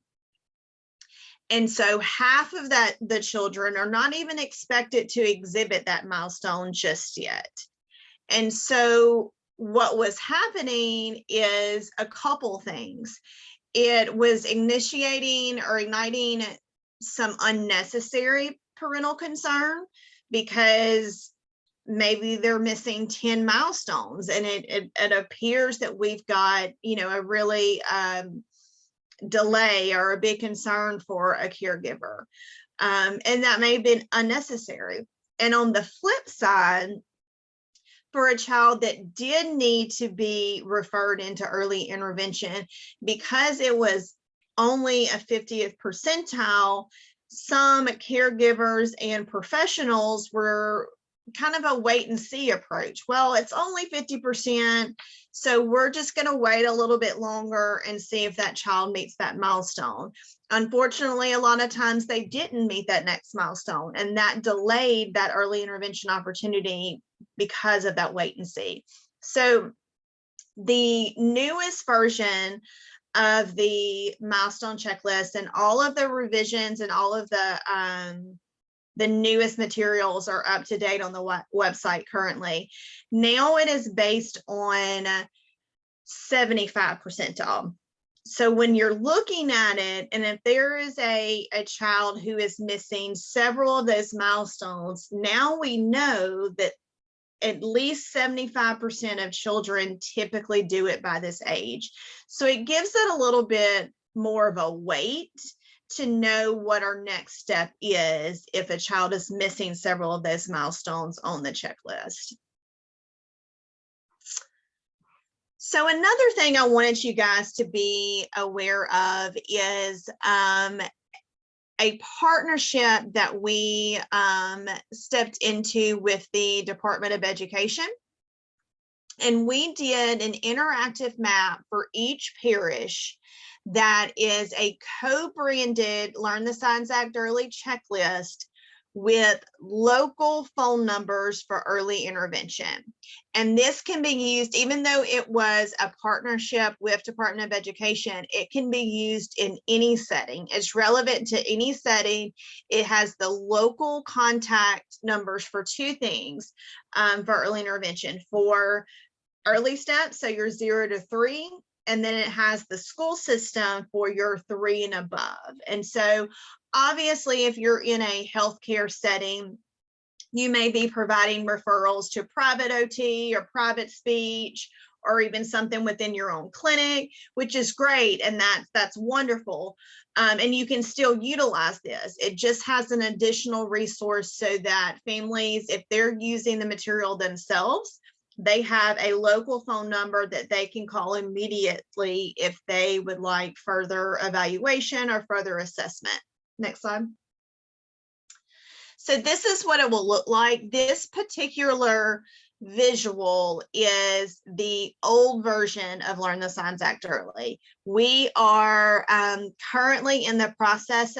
D: And so half of that, the children are not even expected to exhibit that milestone just yet. And so what was happening is a couple things. It was initiating or igniting some unnecessary parental concern because maybe they're missing 10 milestones, and it appears that we've got, a really delay or a big concern for a caregiver. And that may have been unnecessary. And on the flip side, for a child that did need to be referred into early intervention, because it was only a 50th percentile, some caregivers and professionals were kind of a wait and see approach. Well, it's only 50%, so we're just going to wait a little bit longer and see if that child meets that milestone. Unfortunately, a lot of times they didn't meet that next milestone, and that delayed that early intervention opportunity because of that wait and see. So the newest version of the milestone checklist and all of the revisions and all of the newest materials are up to date on the website currently. Now it is based on 75 percentile. So when you're looking at it, and if there is a child who is missing several of those milestones, now we know that at least 75% of children typically do it by this age. So it gives it a little bit more of a weight to know what our next step is if a child is missing several of those milestones on the checklist. So another thing I wanted you guys to be aware of is a partnership that we stepped into with the Department of Education. And we did an interactive map for each parish that is a co-branded Learn the Signs Act Early checklist with local phone numbers for early intervention. And this can be used, even though it was a partnership with Department of Education, it can be used in any setting. It's relevant to any setting. It has the local contact numbers for two things for early intervention. For EarlySteps, so your 0 to 3, and then it has the school system for your 3 and above. And so obviously, if you're in a healthcare setting, you may be providing referrals to private OT or private speech, or even something within your own clinic, which is great. And that's wonderful. And you can still utilize this. It just has an additional resource so that families, if they're using the material themselves, they have a local phone number that they can call immediately if they would like further evaluation or further assessment. Next slide. So this is what it will look like. This particular visual is the old version of Learn the Signs Act Early. We are currently in the process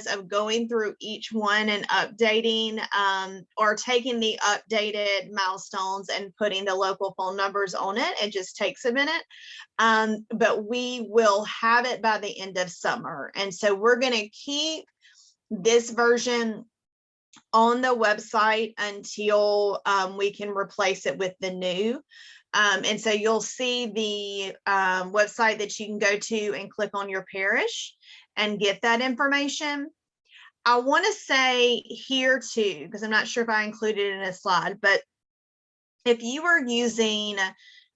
D: of going through each one and updating or taking the updated milestones and putting the local phone numbers on it. It just takes a minute, but we will have it by the end of summer. And so we're going to keep this version on the website until we can replace it with the new. And so you'll see the website that you can go to and click on your parish and get that information. I want to say here too, because I'm not sure if I included it in a slide, but if you are using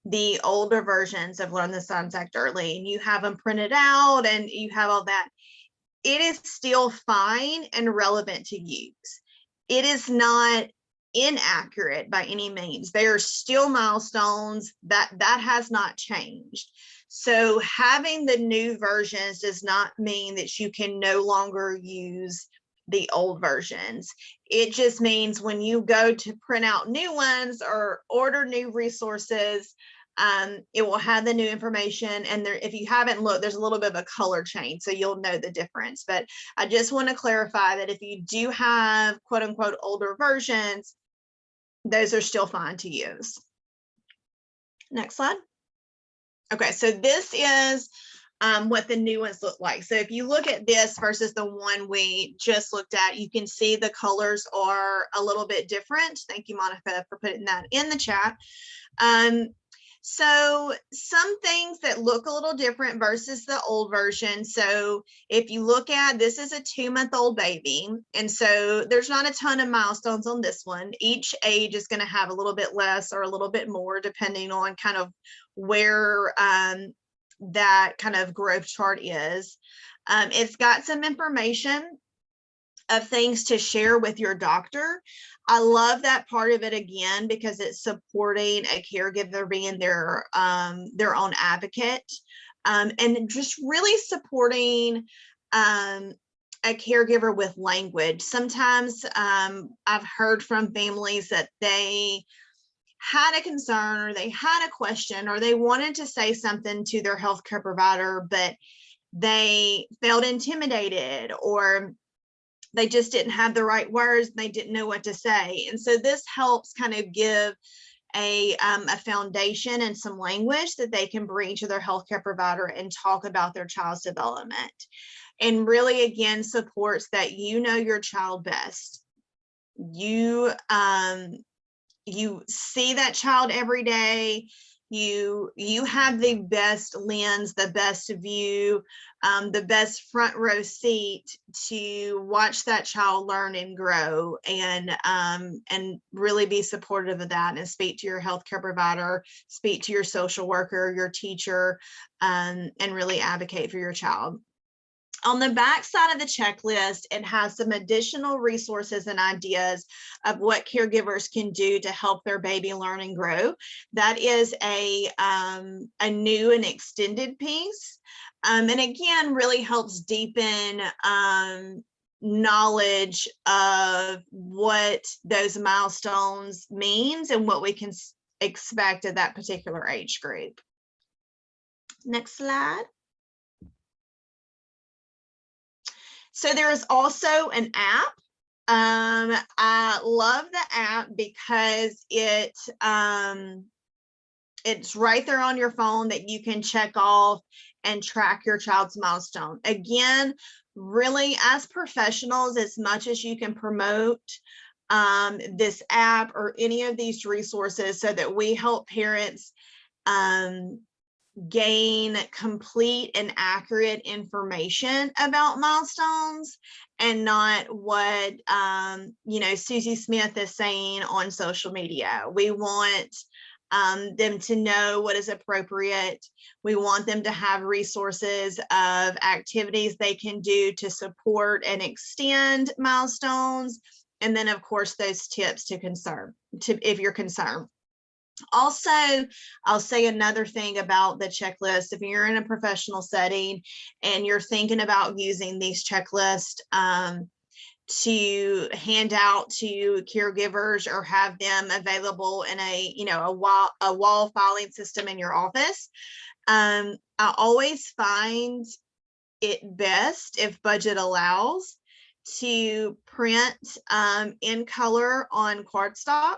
D: the older versions of Learn the Signs Act Early and you have them printed out and you have all that, it is still fine and relevant to use. It is not inaccurate by any means. They are still milestones. That has not changed. So having the new versions does not mean that you can no longer use the old versions. It just means when you go to print out new ones or order new resources, it will have the new information. And there, if you haven't looked, there's a little bit of a color change, so you'll know the difference. But I just want to clarify that if you do have quote unquote older versions, those are still fine to use. Next slide. Okay, so this is what the new ones look like. So if you look at this versus the one we just looked at, you can see the colors are a little bit different. Thank you, Monica, for putting that in the chat. So some things that look a little different versus the old version. So if you look at, this is a 2-month-old baby. And so there's not a ton of milestones on this one. Each age is going to have a little bit less or a little bit more, depending on kind of where that kind of growth chart is. It's got some information of things to share with your doctor. I love that part of it again, because it's supporting a caregiver being their own advocate, and just really supporting a caregiver with language. Sometimes I've heard from families that they had a concern or they had a question or they wanted to say something to their healthcare provider, but they felt intimidated or they just didn't have the right words. They didn't know what to say. And so this helps kind of give a foundation and some language that they can bring to their healthcare provider and talk about their child's development. And really, again, supports that you know your child best. You see that child every day. You have the best lens, the best view, the best front row seat to watch that child learn and grow, and really be supportive of that, and speak to your healthcare provider, speak to your social worker, your teacher, and really advocate for your child. On the back side of the checklist, it has some additional resources and ideas of what caregivers can do to help their baby learn and grow. That is a new and extended piece. And again, really helps deepen knowledge of what those milestones means and what we can expect of that particular age group. Next slide. So there is also an app. I love the app because it's right there on your phone that you can check off and track your child's milestone. Again, really, as professionals, as much as you can promote this app or any of these resources so that we help parents gain complete and accurate information about milestones, and not what Susie Smith is saying on social media. We want them to know what is appropriate. We want them to have resources of activities they can do to support and extend milestones, and then of course those tips if you're concerned. Also, I'll say another thing about the checklist. If you're in a professional setting and you're thinking about using these checklists to hand out to caregivers or have them available in a wall filing system in your office, I always find it best, if budget allows, to print in color on cardstock.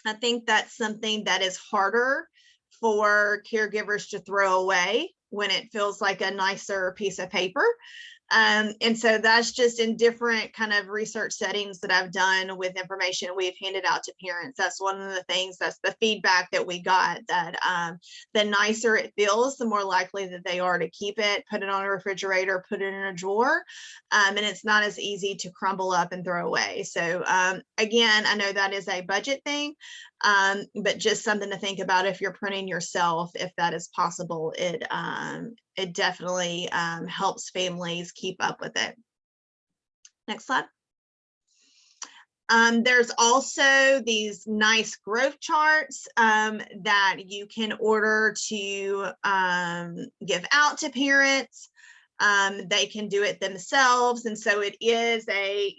D: I think that's something that is harder for caregivers to throw away when it feels like a nicer piece of paper. And so that's just in different kind of research settings that I've done with information we've handed out to parents. That's one of the things, that's the feedback that we got, that the nicer it feels, the more likely that they are to keep it, put it on a refrigerator, put it in a drawer, and it's not as easy to crumble up and throw away. So again, I know that is a budget thing, but just something to think about if you're printing yourself, if that is possible. It definitely helps families keep up with it. Next slide. There's also these nice growth charts that you can order to give out to parents. They can do it themselves, and so it is a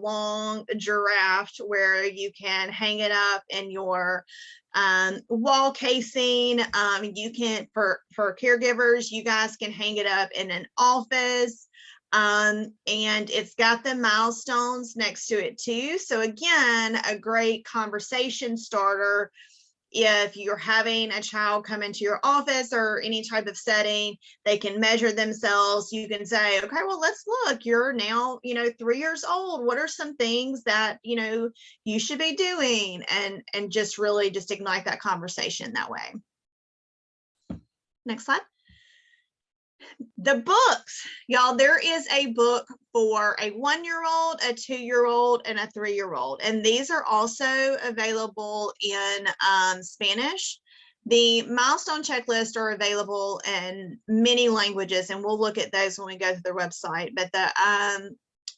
D: long giraffe where you can hang it up in your wall casing. You can, for caregivers, you guys can hang it up in an office, and it's got the milestones next to it too. So again, a great conversation starter. If you're having a child come into your office or any type of setting, they can measure themselves. You can say, okay, well, let's look, you're now, 3 years old. What are some things that, you should be doing? And just really just ignite that conversation that way. Next slide. The books, y'all, there is a book for a 1-year-old, a 2-year-old, and a 3-year-old. And these are also available in Spanish. The milestone checklists are available in many languages, and we'll look at those when we go to their website. But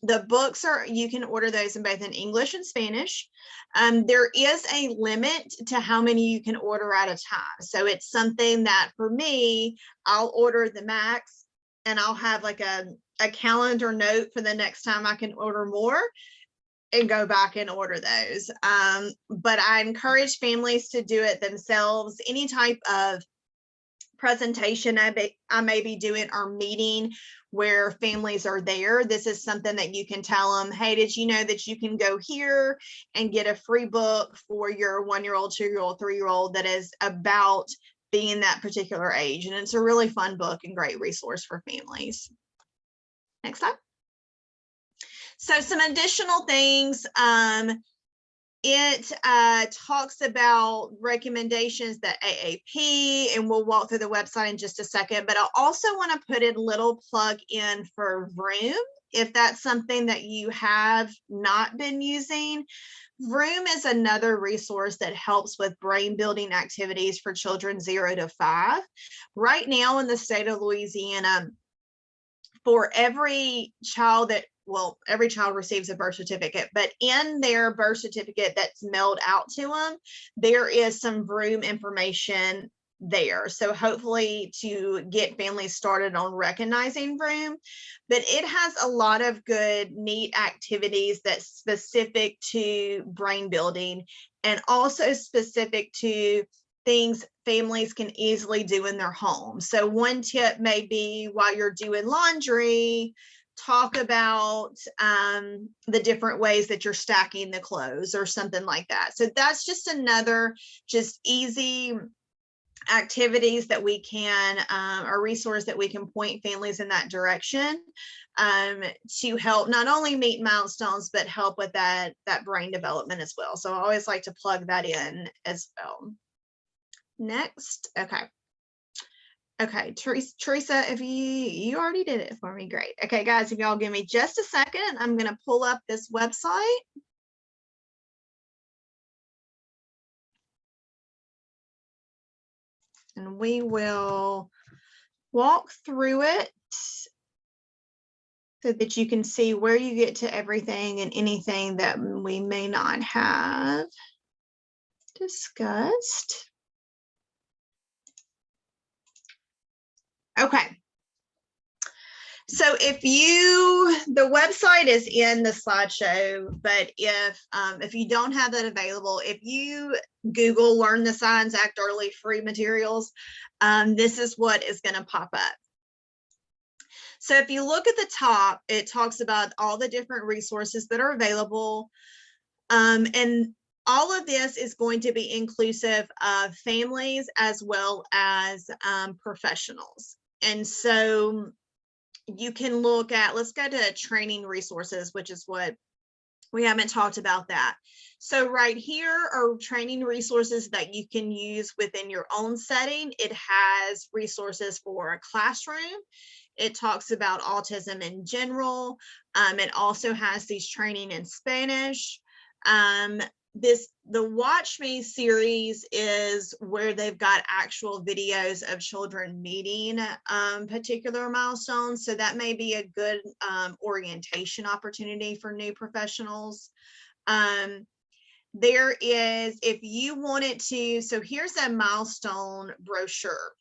D: the books you can order those in both in English and Spanish. There is a limit to how many you can order at a time. So it's something that for me, I'll order the max, and I'll have like a calendar note for the next time I can order more and go back and order those. But I encourage families to do it themselves. Any type of presentation I may be doing or meeting where families are there, this is something that you can tell them, hey, did you know that you can go here and get a free book for your 1-year-old, 2-year-old, 3-year-old that is about being that particular age? And it's a really fun book and great resource for families. Next slide. So some additional things It talks about recommendations that AAP, and we'll walk through the website in just a second, but I also want to put a little plug in for Vroom. If that's something that you have not been using, Vroom is another resource that helps with brain building activities for children 0 to 5. Right now in the state of Louisiana, for every child that, well, every child receives a birth certificate, but in their birth certificate that's mailed out to them, there is some Vroom information there. So hopefully to get families started on recognizing Vroom, but it has a lot of good, neat activities that's specific to brain building and also specific to things families can easily do in their home. So one tip may be while you're doing laundry, talk about the different ways that you're stacking the clothes or something like that. So that's just another just easy activities that we can, a resource that we can point families in that direction to help not only meet milestones, but help with that brain development as well. So I always like to plug that in as well. Next, okay, Teresa, if you already did it for me, great. Okay, guys, if y'all give me just a second, I'm gonna pull up this website. And we will walk through it so that you can see where you get to everything and anything that we may not have discussed. Okay. So if the website is in the slideshow, but if you don't have that available, if you Google Learn the Signs Act Early free materials, this is what is going to pop up. So if you look at the top, it talks about all the different resources that are available. And all of this is going to be inclusive of families as well as professionals. And so you can look at, let's go to training resources, which is what we haven't talked about that. So right here are training resources that you can use within your own setting. It has resources for a classroom. It talks about autism in general. It also has these training in Spanish. The Watch Me series is where they've got actual videos of children meeting particular milestones. So that may be a good orientation opportunity for new professionals. There is, if you wanted to, so here's a milestone brochure.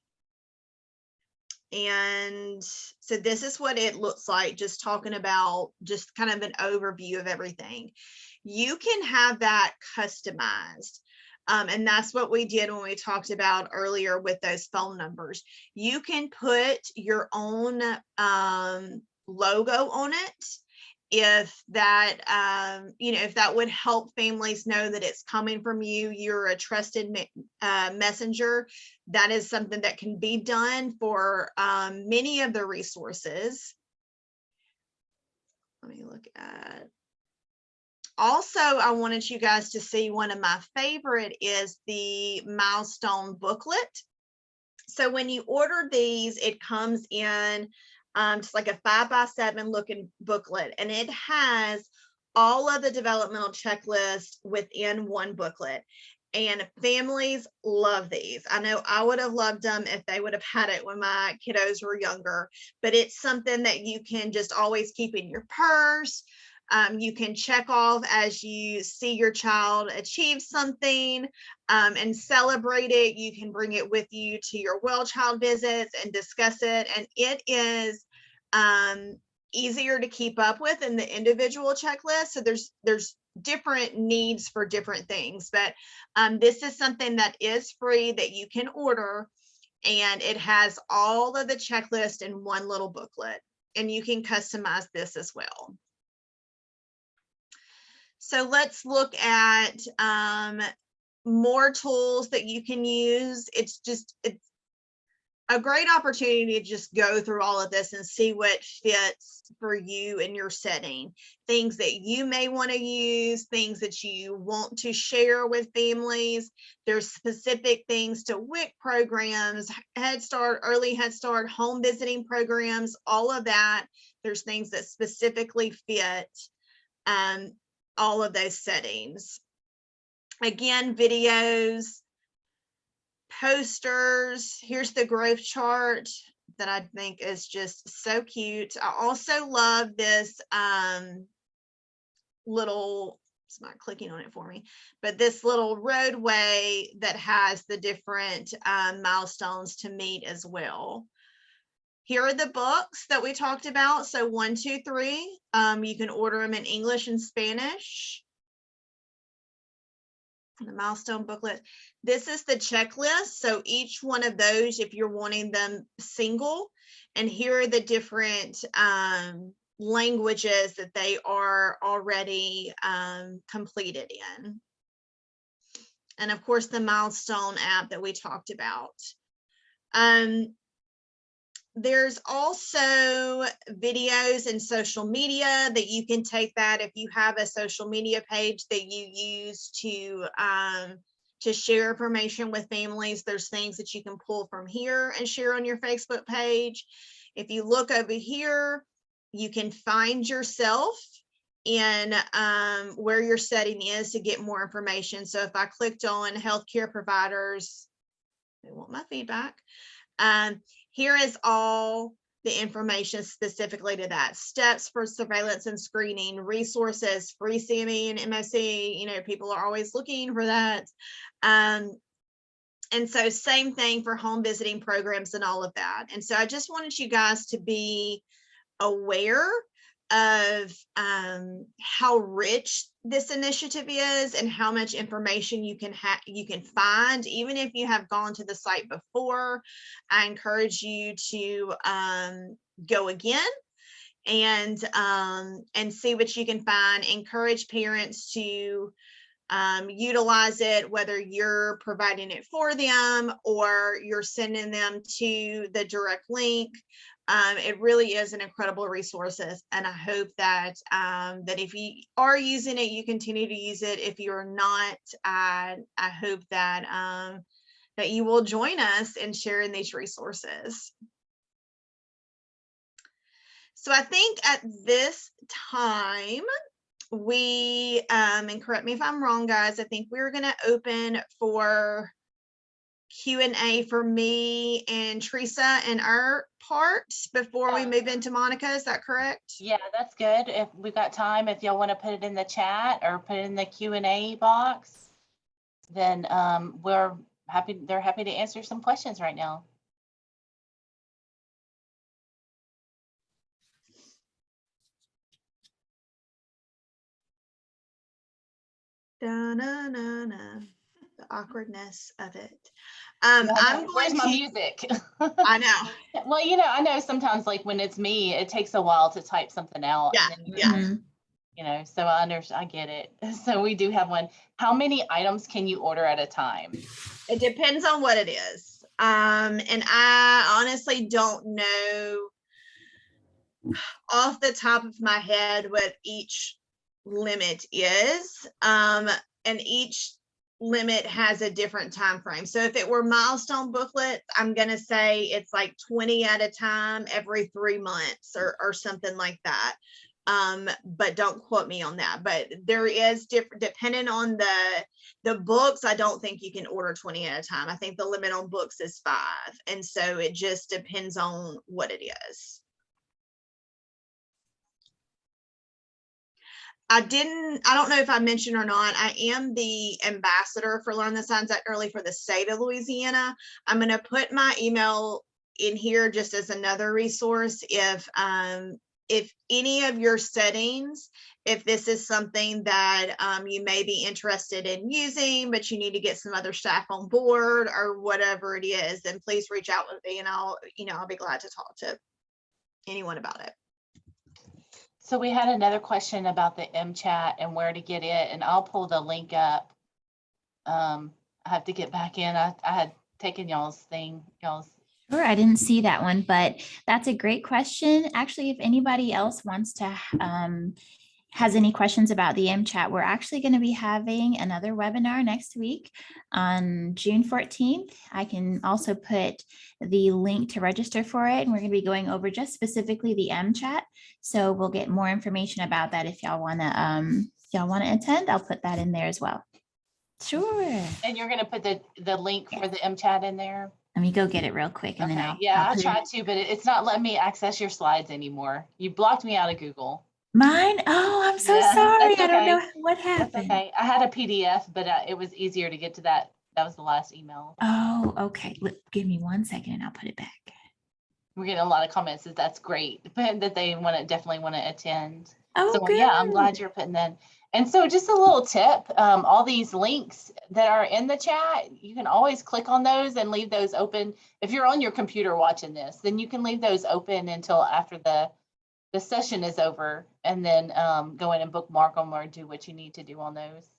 D: And so this is what it looks like, just talking about just kind of an overview of everything. You can have that customized. And that's what we did when we talked about earlier with those phone numbers. You can put your own logo on it. If that, if that would help families know that it's coming from you, you're a trusted messenger. That is something that can be done for many of the resources. Let me look at. Also, I wanted you guys to see one of my favorite is the milestone booklet. So when you order these, it comes in just like a 5x7 looking booklet, and it has all of the developmental checklists within one booklet. And families love these. I know I would have loved them if they would have had it when my kiddos were younger, but it's something that you can just always keep in your purse. You can check off as you see your child achieve something and celebrate it. You can bring it with you to your well child visits and discuss it. And it is easier to keep up with in the individual checklist. So there's different needs for different things, but this is something that is free that you can order, and it has all of the checklist in one little booklet, and you can customize this as well. So let's look at more tools that you can use. It's a great opportunity to just go through all of this and see what fits for you in your setting. Things that you may want to use, things that you want to share with families. There's specific things to WIC programs, Head Start, Early Head Start, home visiting programs, all of that. There's things that specifically fit all of those settings. Again, videos, posters. Here's the growth chart that I think is just so cute. I also love this little, it's not clicking on it for me, but this little roadway that has the different milestones to meet as well. Here are the books that we talked about. So 1, 2, 3. You can order them in English and Spanish. The milestone booklet. This is the checklist. So each one of those, if you're wanting them single, and here are the different languages that they are already completed in. And of course, the milestone app that we talked about. There's also videos and social media that you can take that if you have a social media page that you use to share information with families. There's things that you can pull from here and share on your Facebook page. If you look over here, you can find yourself in where your setting is to get more information. So if I clicked on healthcare providers, they want my feedback. Here is all the information specifically to that. Steps for surveillance and screening, resources, free CME and MOC, you know, people are always looking for that. And so same thing for home visiting programs and all of that. And so I just wanted you guys to be aware of how rich this initiative is and how much information you can find. Even if you have gone to the site before, I encourage you to go again and see what you can find. Encourage parents to utilize it, whether you're providing it for them or you're sending them to the direct link. It really is an incredible resource, and I hope that that if you are using it, you continue to use it. If you're not, I hope that that you will join us in sharing these resources. So I think at this time, we, and correct me if I'm wrong, guys, I think we're going to open for Q&A for me and Teresa and our part before we move into Monica. Is that correct?
B: Yeah, that's good. If we've got time, if y'all want to put it in the chat or put it in the Q&A box, then they're happy to answer some questions right now.
D: Da-na-na-na. The awkwardness of it.
B: Where's my music?
D: I know.
B: Well, you know, I know sometimes like when it's me, it takes a while to type something out.
D: Yeah,
B: and then,
D: yeah.
B: You know, so I get it. So we do have one. How many items can you order at a time?
D: It depends on what it is. And I honestly don't know off the top of my head what each limit is. And each limit has a different time frame. So if it were milestone booklets, I'm going to say it's like 20 at a time every 3 months or something like that. But don't quote me on that. But there is different, depending on the books. I don't think you can order 20 at a time. I think the limit on books is 5. And so it just depends on what it is. I don't know if I mentioned or not, I am the ambassador for Learn the Signs Act Early for the state of Louisiana. I'm going to put my email in here just as another resource. If any of your settings, if this is something that you may be interested in using, but you need to get some other staff on board or whatever it is, then please reach out with me and I'll be glad to talk to anyone about it.
B: So we had another question about the MChat and where to get it, and I'll pull the link up. I have to get back in. I had taken y'all's
C: Sure, I didn't see that one, but that's a great question. Actually, if anybody else wants to has any questions about the MChat, we're actually going to be having another webinar next week on June 14th. I can also put the link to register for it, and we're going to be going over just specifically the MChat. So we'll get more information about that if y'all want to attend. I'll put that in there as well. Sure.
B: And you're gonna put the link for the MChat in there?
C: Let me go get it real quick, and then
B: Okay,
C: I'll
B: yeah, I
C: put it
B: tried to, but it's not letting me access your slides anymore. You blocked me out of Google.
C: Mine. Oh, I'm so
B: Yeah,
C: sorry.
B: that's
C: I don't
B: okay.
C: know what
B: That's
C: happened.
B: okay. I had a PDF, but it was easier to get to that. That was the last email.
C: Oh, okay. Give me 1 second and I'll put it back.
B: We're getting a lot of comments that that's great, but that they definitely want to attend.
C: Oh,
B: So
C: good.
B: yeah, I'm glad you're putting that. And so just a little tip, all these links that are in the chat, you can always click on those and leave those open. If you're on your computer watching this, then you can leave those open until after the session is over, and then go in and bookmark them or do what you need to do on those.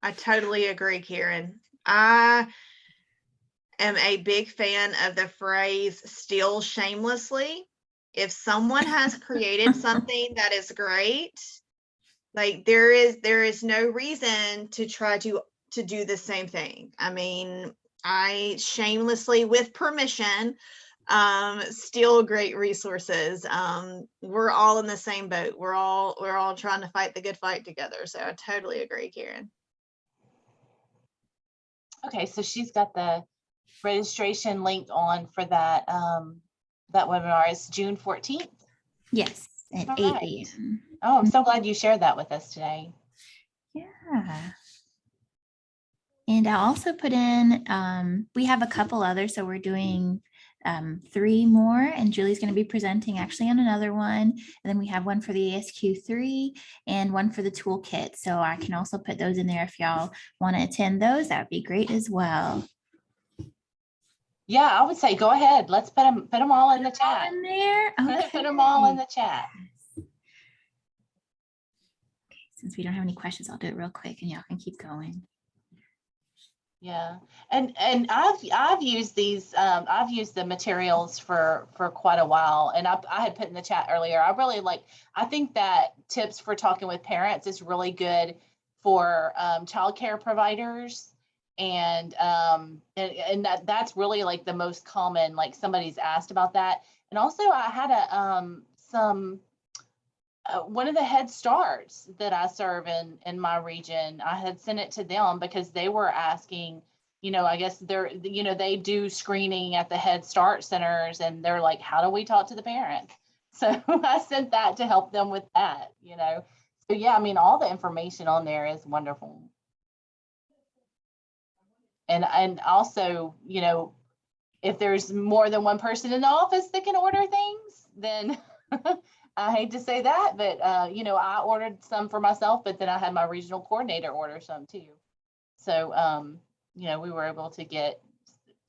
D: I totally agree, Karen. I am a big fan of the phrase steal shamelessly. If someone has created something that is great, like there is no reason to try to do the same thing. I mean, I shamelessly, with permission, steal great resources. We're all in the same boat. We're all trying to fight the good fight together. So I totally agree, Karen.
B: Okay, so she's got the registration link on for that that webinar. Is June 14th.
C: Yes, at
B: All
C: 8
B: right.
C: a.m.
B: Oh, I'm so glad you shared that with us today.
C: Yeah. And I'll also put in, we have a couple others, so we're doing 3 more, and Julie's going to be presenting actually on another one. And then we have one for the ASQ3 and one for the toolkit. So I can also put those in there if y'all want to attend those. That would be great as well.
B: Yeah, I would say go ahead. Let's put them all in the
C: All
B: chat.
C: in there. Okay.
B: Put them all in the chat.
C: Okay, since we don't have any questions, I'll do it real quick and y'all can keep going.
B: Yeah, and I've used these. I've used the materials for quite a while, and I had put in the chat earlier. I think that tips for talking with parents is really good for childcare providers, and that's really like the most common. Like somebody's asked about that, and also I had one of the Head Starts that I serve in my region, I had sent it to them because they were asking, I guess they do screening at the Head Start centers, and they're like, how do we talk to the parents? So I sent that to help them with that, So yeah, I mean, all the information on there is wonderful. And also, if there's more than one person in the office that can order things, then I hate to say that, but I ordered some for myself, but then I had my regional coordinator order some too. So, we were able to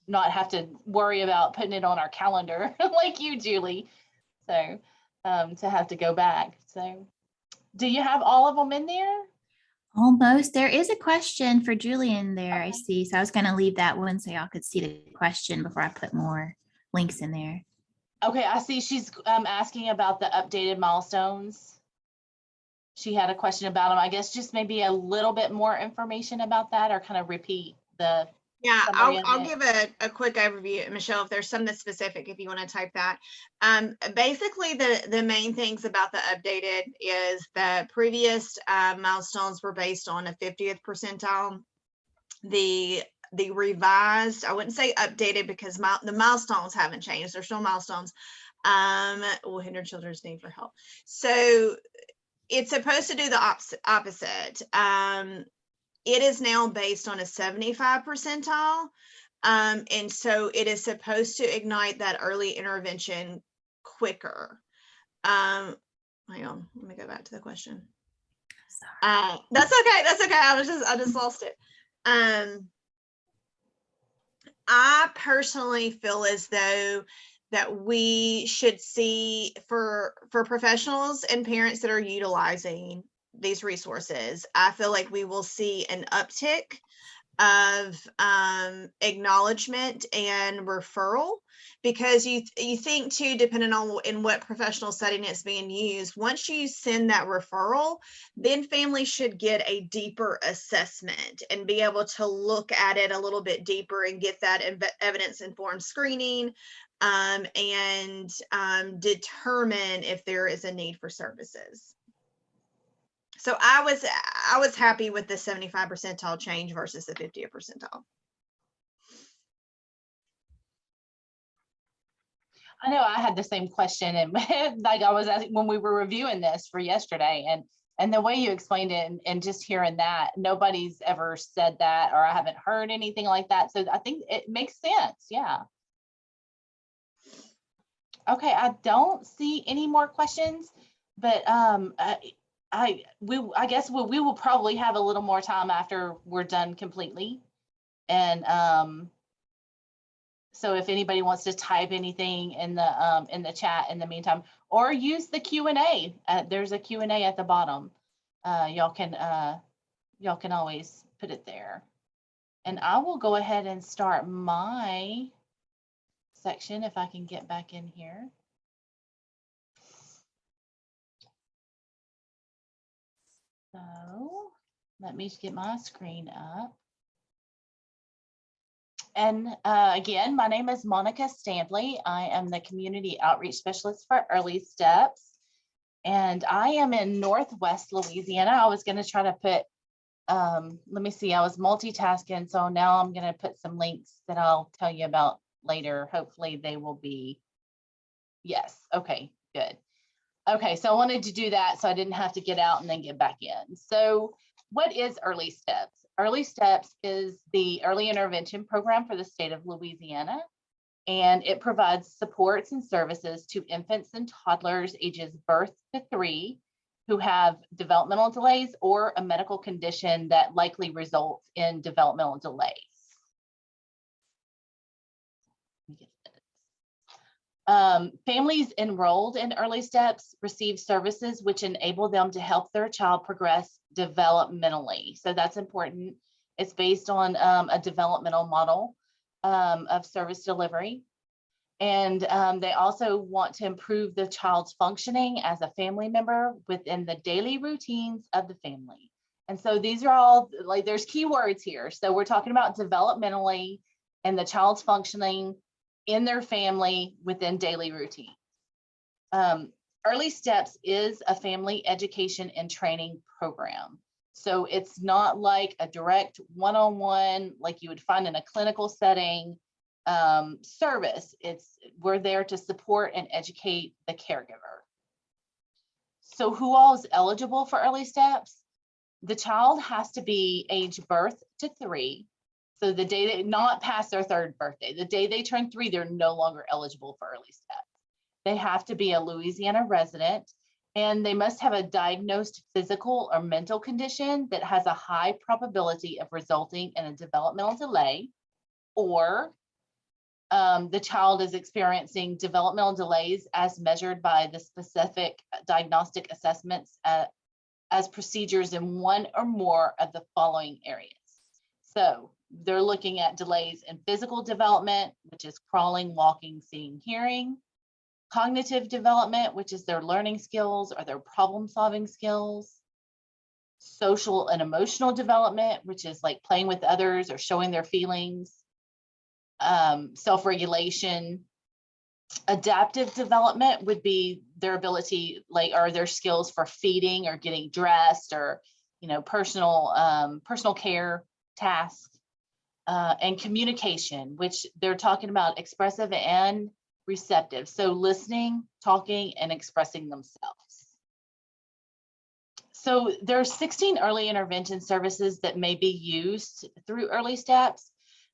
B: not have to worry about putting it on our calendar like you, Julie. So, to have to go back. So, do you have all of them in there?
C: Almost. There is a question for Julie in there, I
B: Okay.
C: see. So I was going to leave that one so y'all could see the question before I put more links in there.
B: Okay, I see she's asking about the updated milestones. She had a question about them. I guess just maybe a little bit more information about that, or kind of repeat the.
D: Yeah,
B: summary of
D: I'll
B: it.
D: give a quick overview, Michelle, if there's something specific, if you want to type that. Basically, the main things about the updated is the previous milestones were based on a 50th percentile. The revised, I wouldn't say updated because the milestones haven't changed. They're still milestones. Will hinder children's need for help. So it's supposed to do the opposite. It is now based on a 75 percentile. And so it is supposed to ignite that early intervention quicker. Hang on, let me go back to the question. That's okay. I just lost it. I personally feel as though that we should see for professionals and parents that are utilizing these resources, I feel like we will see an uptick of acknowledgement and referral, because you think too, depending on in what professional setting it's being used, once you send that referral, then families should get a deeper assessment and be able to look at it a little bit deeper and get that evidence informed screening, and determine if there is a need for services. So I was happy with the 75 percentile change versus the 50th percentile.
B: I know I had the same question, and like I was asking when we were reviewing this for yesterday, and the way you explained it, and just hearing that, nobody's ever said that, or I haven't heard anything like that. So I think it makes sense. Yeah. Okay, I don't see any more questions, but I guess we will probably have a little more time after we're done completely. And so if anybody wants to type anything in the chat in the meantime, or use the Q&A, there's a Q&A at the bottom. Y'all can always put it there. And I will go ahead and start my section if I can get back in here. So let me get my screen up. And again, my name is Monica Stampley. I am the Community Outreach Specialist for EarlySteps. And I am in Northwest Louisiana. I was going to try to put, let me see, I was multitasking. So now I'm going to put some links that I'll tell you about later. Hopefully they will be, yes, okay, good. Okay, so I wanted to do that so I didn't have to get out and then get back in. So what is EarlySteps? EarlySteps is the early intervention program for the state of Louisiana, and it provides supports and services to infants and toddlers ages birth to 3 who have developmental delays or a medical condition that likely results in developmental delays. Families enrolled in EarlySteps receive services which enable them to help their child progress developmentally. So that's important. It's based on a developmental model of service delivery. And they also want to improve the child's functioning as a family member within the daily routines of the family. And so these are all, like, there's keywords here. So we're talking about developmentally and the child's functioning in their family within daily routine. EarlySteps is a family education and training program. So it's not like a direct one-on-one like you would find in a clinical setting service. We're there to support and educate the caregiver. So who all is eligible for EarlySteps? The child has to be age birth to 3. So the day they not past their 3rd birthday, the day they turn 3, they're no longer eligible for EarlySteps. They have to be a Louisiana resident, and they must have a diagnosed physical or mental condition that has a high probability of resulting in a developmental delay, or the child is experiencing developmental delays as measured by the specific diagnostic assessments as procedures in one or more of the following areas. So they're looking at delays in physical development, which is crawling, walking, seeing, hearing; cognitive development, which is their learning skills or their problem-solving skills; social and emotional development, which is like playing with others or showing their feelings; self-regulation. Adaptive development would be their ability, or their skills for feeding or getting dressed, or personal care tasks. And communication, which they're talking about expressive and receptive. So listening, talking, and expressing themselves. So there are 16 early intervention services that may be used through EarlySteps.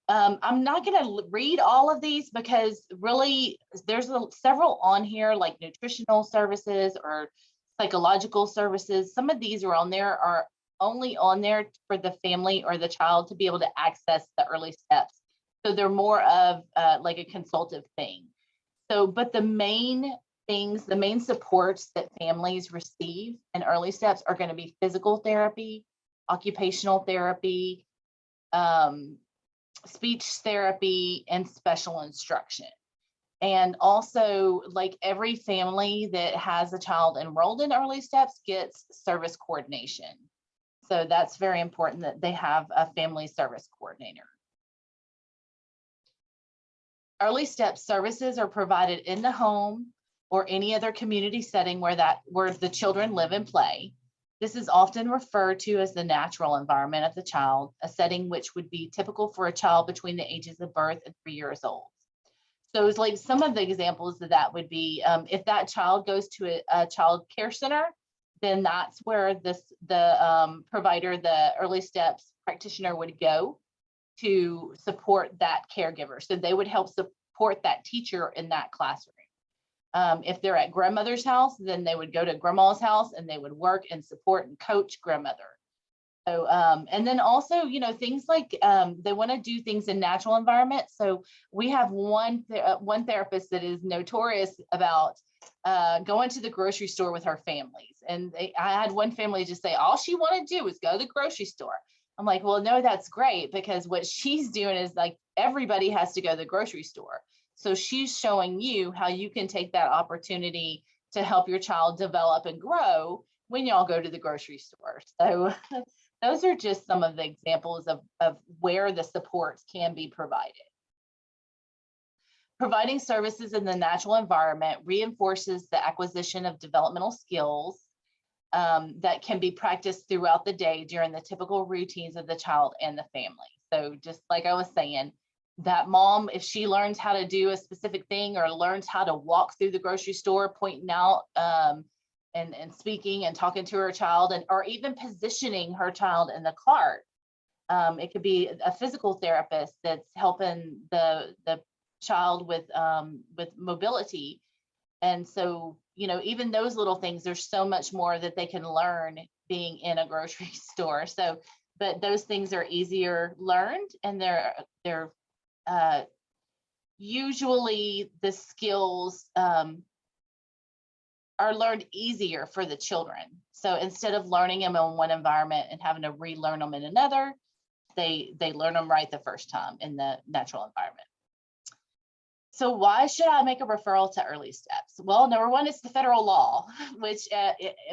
B: I'm not going to read all of these because really there's several on here, like nutritional services or psychological services. Some of these are only on there for the family or the child to be able to access the EarlySteps So they're more of like a consultative thing. So, but the main things, the main supports that families receive in early steps are going to be physical therapy, occupational therapy, speech therapy, and special instruction. And also, like every family that has a child enrolled in early steps gets service coordination. So that's very important that they have a family service coordinator. Early steps services are provided in the home or any other community setting where the children live and play. This is often referred to as the natural environment of the child, a setting which would be typical for a child between the ages of birth and 3 years old. So it's like some of the examples of that would be if that child goes to a child care center, then that's where the provider, the early steps practitioner would go to support that caregiver. So they would help support that teacher in that classroom. If they're at grandmother's house, then they would go to grandma's house and they would work and support and coach grandmother. So, and then also, you know, things like they want to do things in natural environments. So we have one therapist that is notorious about going to the grocery store with her families. And I had one family just say, all she wanted to do was go to the grocery store. I'm like, well, no, that's great, because what she's doing is like everybody has to go to the grocery store. So she's showing you how you can take that opportunity to help your child develop and grow when y'all go to the grocery store. So those are just some of the examples of where the supports can be provided. Providing services in the natural environment reinforces the acquisition of developmental skills that can be practiced throughout the day during the typical routines of the child and the family. So just like I was saying, that mom, if she learns how to do a specific thing or learns how to walk through the grocery store, pointing out and speaking and talking to her child, and or even positioning her child in the cart. It could be a physical therapist that's helping the child with mobility. And so, you know, even those little things, there's so much more that they can learn being in a grocery store. So, but those things are easier learned, and they're usually the skills are learned easier for the children. So instead of learning them in one environment and having to relearn them in another, they learn them right the first time in the natural environment. So why should I make a referral to Early Steps? Well, number one, it's the federal law, which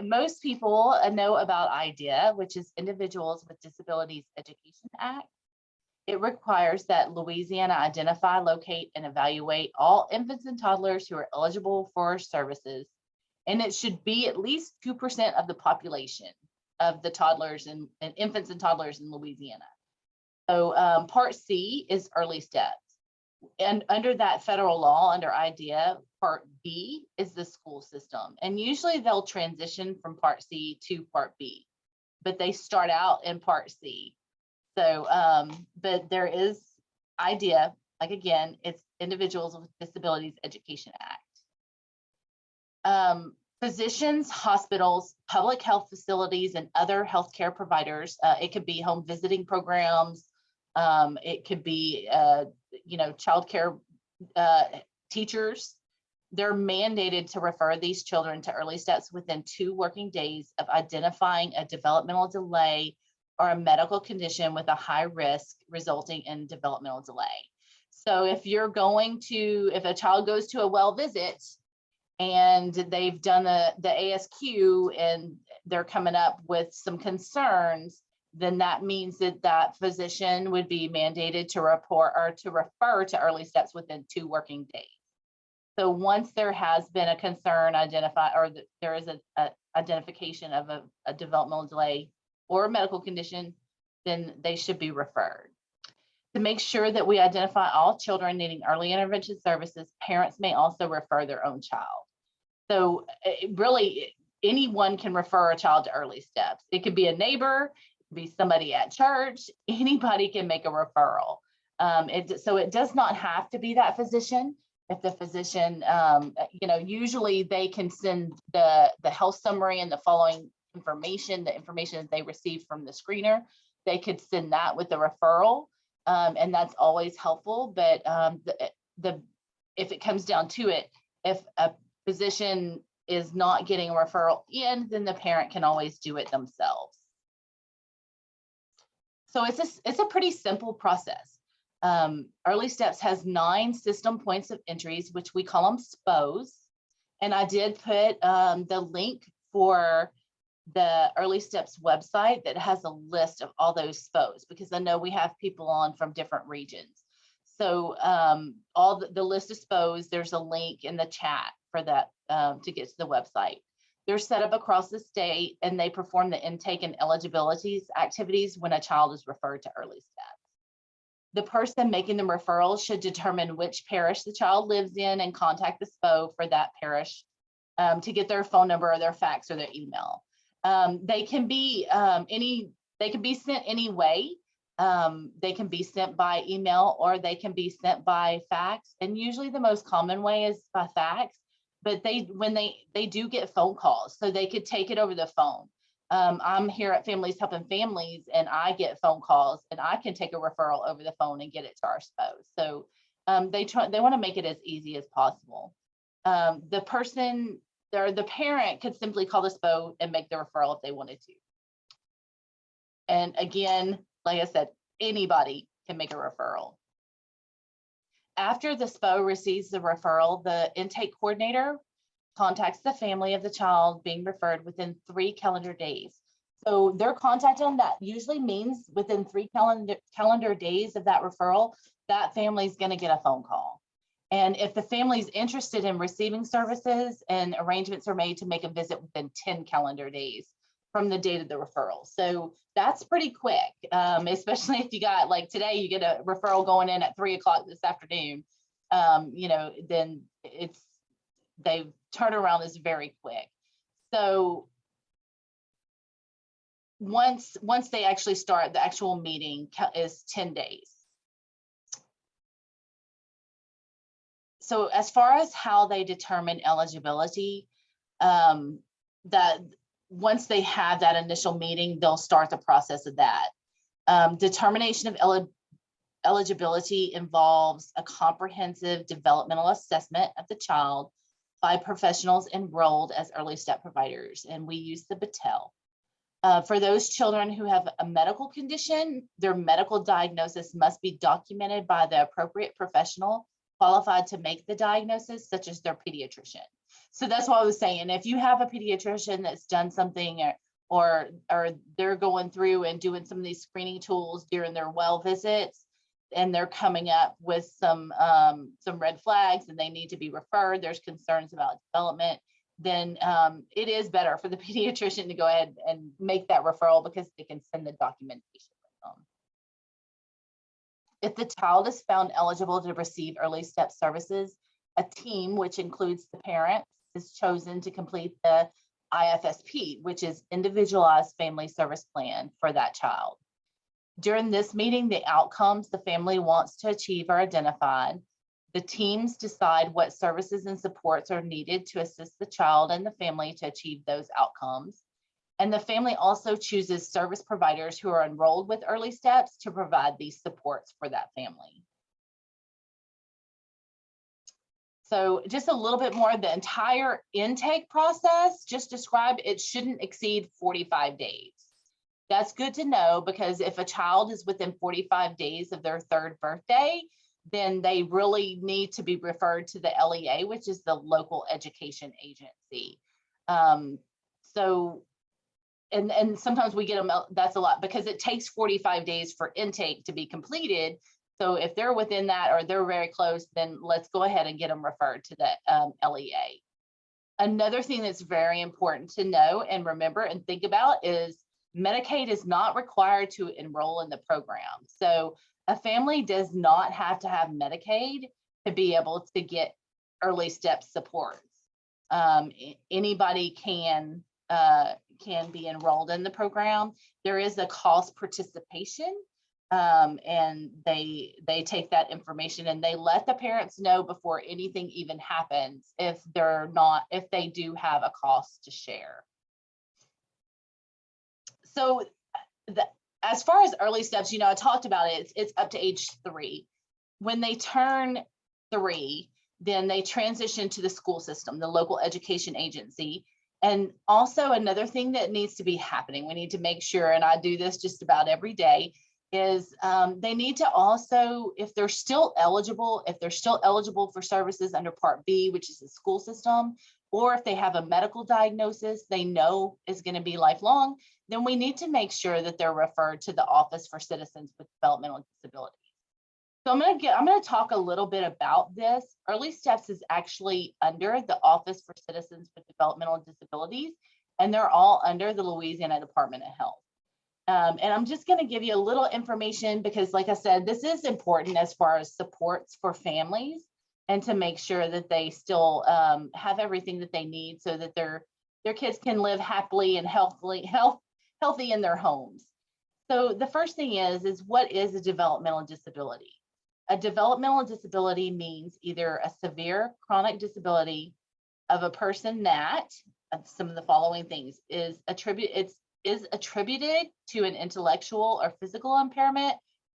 B: most people know about IDEA, which is Individuals with Disabilities Education Act. It requires that Louisiana identify, locate, and evaluate all infants and toddlers who are eligible for services. And it should be at least 2% of the population of the toddlers and infants and toddlers in Louisiana. So Part C is Early Steps. And under that federal law, under IDEA, Part B is the school system. And usually they'll transition from Part C to Part B, but they start out in Part C. So, but there is IDEA, like again, it's Individuals with Disabilities Education Act. Physicians, hospitals, public health facilities, and other healthcare providers, it could be home visiting programs, it could be, you know, childcare teachers. They're mandated to refer these children to Early Steps within 2 working days of identifying a developmental delay or a medical condition with a high risk resulting in developmental delay. So if if a child goes to a well visit and they've done the ASQ and they're coming up with some concerns, then that means that physician would be mandated to report or to refer to Early Steps within 2 working days. So once there has been a concern identified, or there is a identification of a developmental delay or a medical condition, then they should be referred. To make sure that we identify all children needing early intervention services, parents may also refer their own child. So really, anyone can refer a child to Early Steps. It could be a neighbor, it could be somebody at church, anybody can make a referral. So it does not have to be that physician. If the physician, you know, usually they can send the health summary and the following information, the information that they received from the screener, they could send that with a referral. and that's always helpful. But if it comes down to it, if a physician is not getting a referral in, then the parent can always do it themselves. So it's a pretty simple process. EarlySteps has 9 system points of entries, which we call them SPOs. And I did put the link for the EarlySteps website that has a list of all those SPOs, because I know we have people on from different regions. So all the list of SPOs, there's a link in the chat for that to get to the website. They're set up across the state, and they perform the intake and eligibilities activities when a child is referred to EarlySteps. The person making the referral should determine which parish the child lives in and contact the SPO for that parish to get their phone number or their fax or their email. They can be sent any way. They can be sent by email, or they can be sent by fax. And usually the most common way is by fax, but when they do get phone calls, so they could take it over the phone. I'm here at Families Helping Families, and I get phone calls, and I can take a referral over the phone and get it to our SPO. So they want to make it as easy as possible. The person or the parent could simply call the SPO and make the referral if they wanted to. And again, like I said, anybody can make a referral. After the SPO receives the referral, the intake coordinator contacts the family of the child being referred within 3 calendar days. So their contact on that usually means within 3 calendar days of that referral, that family is going to get a phone call. And if the family is interested in receiving services, and arrangements are made to make a visit within 10 calendar days from the date of the referral. So that's pretty quick, especially if you got, like today, you get a referral going in at 3 o'clock this afternoon, then they turnaround is very quick. So once they actually start, the actual meeting is 10 days. So as far as how they determine eligibility, that once they have that initial meeting, they'll start the process of that. Determination of eligibility involves a comprehensive developmental assessment of the child by professionals enrolled as early step providers, and we use the Battelle. For those children who have a medical condition, their medical diagnosis must be documented by the appropriate professional qualified to make the diagnosis, such as their pediatrician. So that's what I was saying. If you have a pediatrician that's done something, or they're going through and doing some of these screening tools during their well visits, and they're coming up with some red flags and they need to be referred, there's concerns about development, then it is better for the pediatrician to go ahead and make that referral, because they can send the documentation with them. If the child is found eligible to receive early step services, a team, which includes the parents, is chosen to complete the IFSP, which is Individualized Family Service Plan for that child. During this meeting, the outcomes the family wants to achieve are identified. The teams decide what services and supports are needed to assist the child and the family to achieve those outcomes. And the family also chooses service providers who are enrolled with EarlySteps to provide these supports for that family. So just a little bit more of the entire intake process, just describe it shouldn't exceed 45 days. That's good to know, because if a child is within 45 days of their 3rd birthday, then they really need to be referred to the LEA, which is the local education agency. And sometimes we get them, that's a lot, because it takes 45 days for intake to be completed. So if they're within that, or they're very close, then let's go ahead and get them referred to the LEA. Another thing that's very important to know and remember and think about is Medicaid is not required to enroll in the program. So a family does not have to have Medicaid to be able to get early step supports. Anybody can be enrolled in the program. There is a cost participation, and they take that information and they let the parents know before anything even happens if they do have a cost to share. So as far as early steps, I talked about it, it's up to age 3. When they turn 3, then they transition to the school system, the local education agency. And also another thing that needs to be happening, we need to make sure, and I do this just about every day, is they need to also, if they're still eligible for services under Part B, which is the school system, or if they have a medical diagnosis they know is going to be lifelong, then we need to make sure that they're referred to the Office for Citizens with Developmental Disabilities. So I'm going to talk a little bit about this. EarlySteps is actually under the Office for Citizens with Developmental Disabilities, and they're all under the Louisiana Department of Health. And I'm just going to give you a little information because, like I said, this is important as far as supports for families and to make sure that they still have everything that they need so that their kids can live happily and healthy in their homes. So the first thing is what is a developmental disability? A developmental disability means either a severe chronic disability of a person that some of the following things is attributed to an intellectual or physical impairment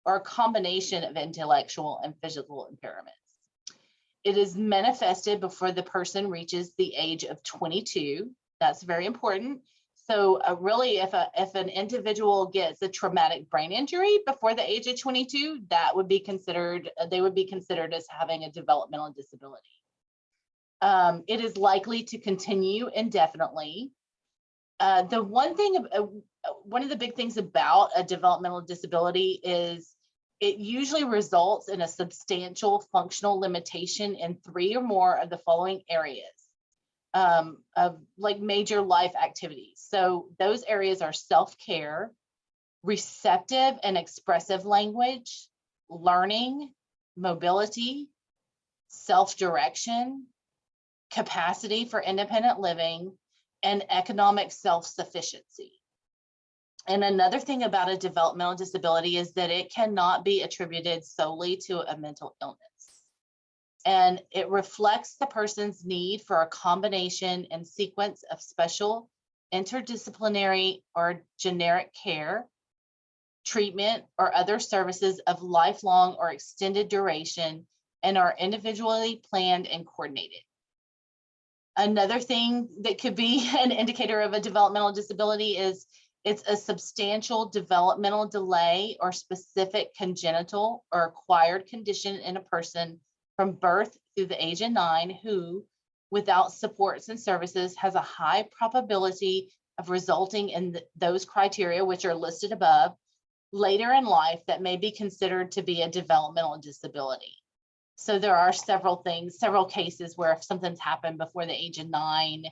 B: or a combination of intellectual and physical impairments. It is manifested before the person reaches the age of 22. That's very important. So really, if an individual gets a traumatic brain injury before the age of 22, they would be considered as having a developmental disability. It is likely to continue indefinitely. One of the big things about a developmental disability is it usually results in a substantial functional limitation in 3 or more of the following areas of like major life activities. So those areas are self-care, receptive and expressive language, learning, mobility, self-direction, capacity for independent living, and economic self-sufficiency. And another thing about a developmental disability is that it cannot be attributed solely to a mental illness. And it reflects the person's need for a combination and sequence of special, interdisciplinary, or generic care, treatment, or other services of lifelong or extended duration and are individually planned and coordinated. Another thing that could be an indicator of a developmental disability is it's a substantial developmental delay or specific congenital or acquired condition in a person from birth through the age of 9 who, without supports and services, has a high probability of resulting in those criteria which are listed above later in life that may be considered to be a developmental disability. So there are several cases where if something's happened before the age of 9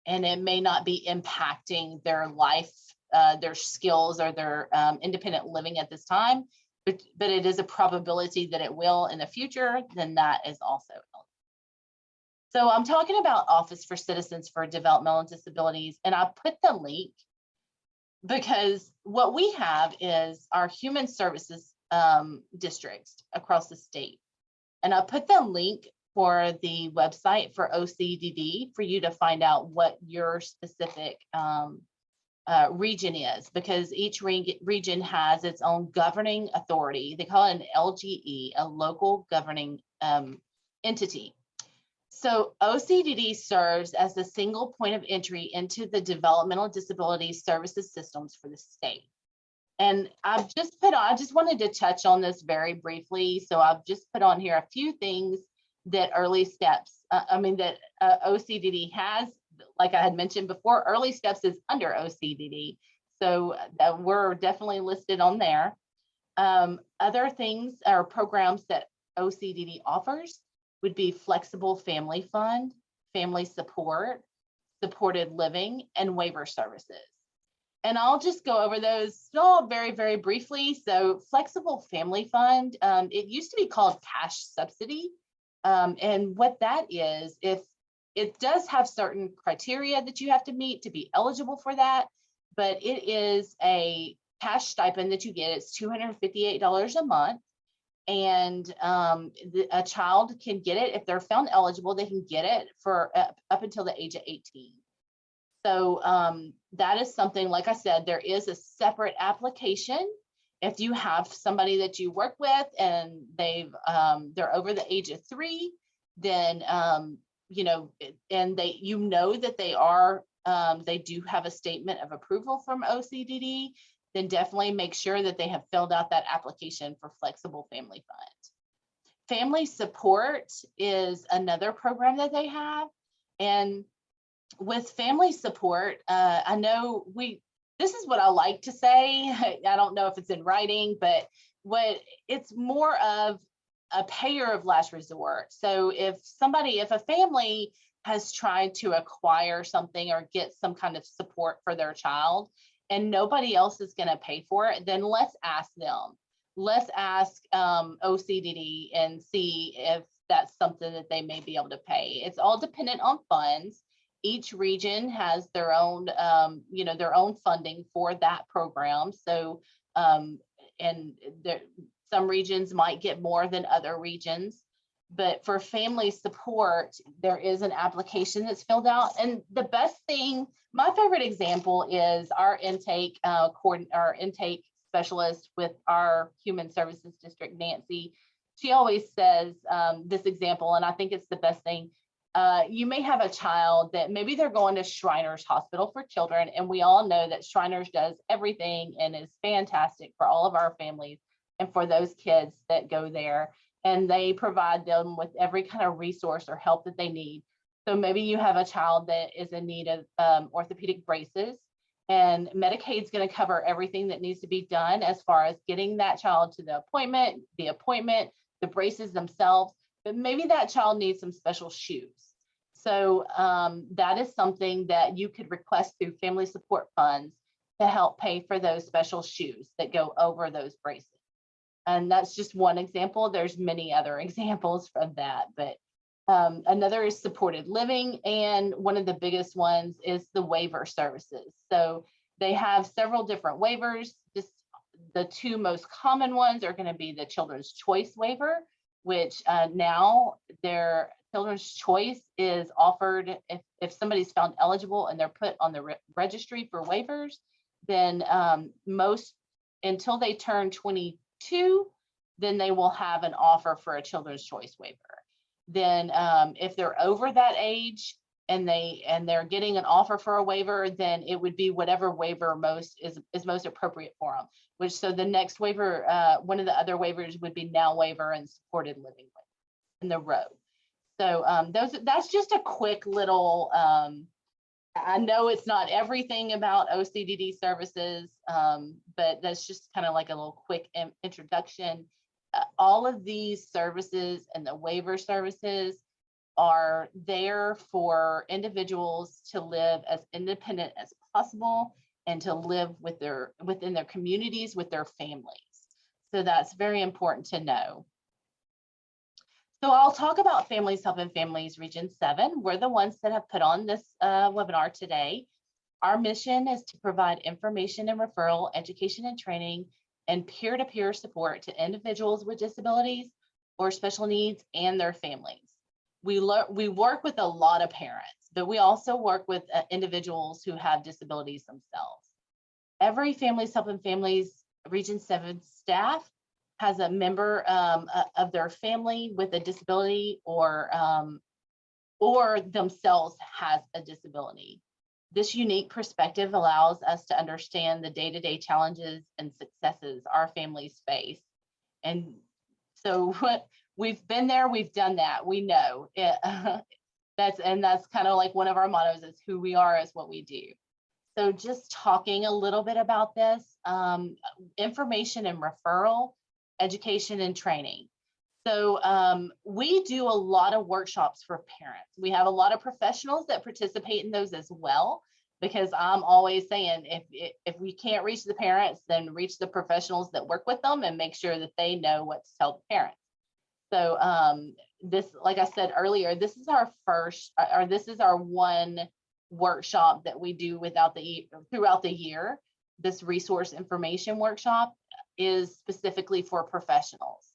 B: and it may not be impacting their life, their skills or their independent living at this time, but it is a probability that it will in the future, then that is also eligible. So I'm talking about Office for Citizens for Developmental Disabilities, and I put the link because what we have is our human services districts across the state. And I put the link for the website for OCDD for you to find out what your specific region is, because each region has its own governing authority. They call it an LGE, a local governing entity. So OCDD serves as the single point of entry into the developmental disability services systems for the state. And I just wanted to touch on this very briefly. So I've just put on here a few things that EarlySteps, that OCDD has. Like I had mentioned before, EarlySteps is under OCDD. So we're definitely listed on there. Other things or programs that OCDD offers would be Flexible Family Fund, Family Support, Supported Living, and Waiver Services. And I'll just go over those all very, very briefly. So Flexible Family Fund, it used to be called cash subsidy. And what that is, if it does have certain criteria that you have to meet to be eligible for that, but it is a cash stipend that you get. It's $258 a month. And a child can get it if they're found eligible. They can get it for up until the age of 18. So that is something, like I said, there is a separate application If you have somebody that you work with and they're over the age of 3, then and that they do have a statement of approval from OCDD, then definitely make sure that they have filled out that application for Flexible Family Fund. Family support is another program that they have. And with family support, I know this is what I like to say. I don't know if it's in writing, but it's more of a payer of last resort. So if a family has tried to acquire something or get some kind of support for their child and nobody else is going to pay for it, then let's ask them. Let's ask OCDD and see if that's something that they may be able to pay. It's all dependent on funds. Each region has their own, their own funding for that program. So, some regions might get more than other regions. But for family support, there is an application that's filled out. And the best thing, my favorite example is our intake specialist with our Human Services District, Nancy. She always says this example, and I think it's the best thing. You may have a child that maybe they're going to Shriners Hospital for Children, and we all know that Shriners does everything and is fantastic for all of our families and for those kids that go there. And they provide them with every kind of resource or help that they need. So maybe you have a child that is in need of orthopedic braces, and Medicaid's going to cover everything that needs to be done as far as getting that child to the appointment, the braces themselves, but maybe that child needs some special shoes. So that is something that you could request through family support funds to help pay for those special shoes that go over those braces. And that's just one example. There's many other examples from that, but another is supported living. And one of the biggest ones is the waiver services. So they have several different waivers. Just the two most common ones are going to be the Children's Choice Waiver, which now their Children's Choice is offered if somebody's found eligible and they're put on the registry for waivers, then until they turn 22, then they will have an offer for a Children's Choice Waiver. Then if they're over that age and they're getting an offer for a waiver, then it would be whatever waiver is most appropriate for them. So the next waiver, one of the other waivers would be Now Waiver and Supported Living Waiver in the row. So that's just a quick little, I know it's not everything about OCDD services, but that's just kind of like a little quick introduction. All of these services and the waiver services are there for individuals to live as independent as possible and to live within their communities with their families. So that's very important to know. So I'll talk about Families Helping Families Region 7. We're the ones that have put on this webinar today. Our mission is to provide information and referral, education and training, and peer-to-peer support to individuals with disabilities or special needs and their families. We work with a lot of parents, but we also work with individuals who have disabilities themselves. Every Families Helping Families Region 7 staff has a member of their family with a disability or themselves has a disability. This unique perspective allows us to understand the day-to-day challenges and successes our families face. And so we've been there, we've done that, we know it. That's kind of like one of our mottos is who we are is what we do. So just talking a little bit about this, information and referral, education and training. So we do a lot of workshops for parents. We have a lot of professionals that participate in those as well, because I'm always saying if we can't reach the parents, then reach the professionals that work with them and make sure that they know what to tell the parents. So this, like I said earlier, this is our first, or this is our one workshop that we do throughout the year. This resource information workshop is specifically for professionals.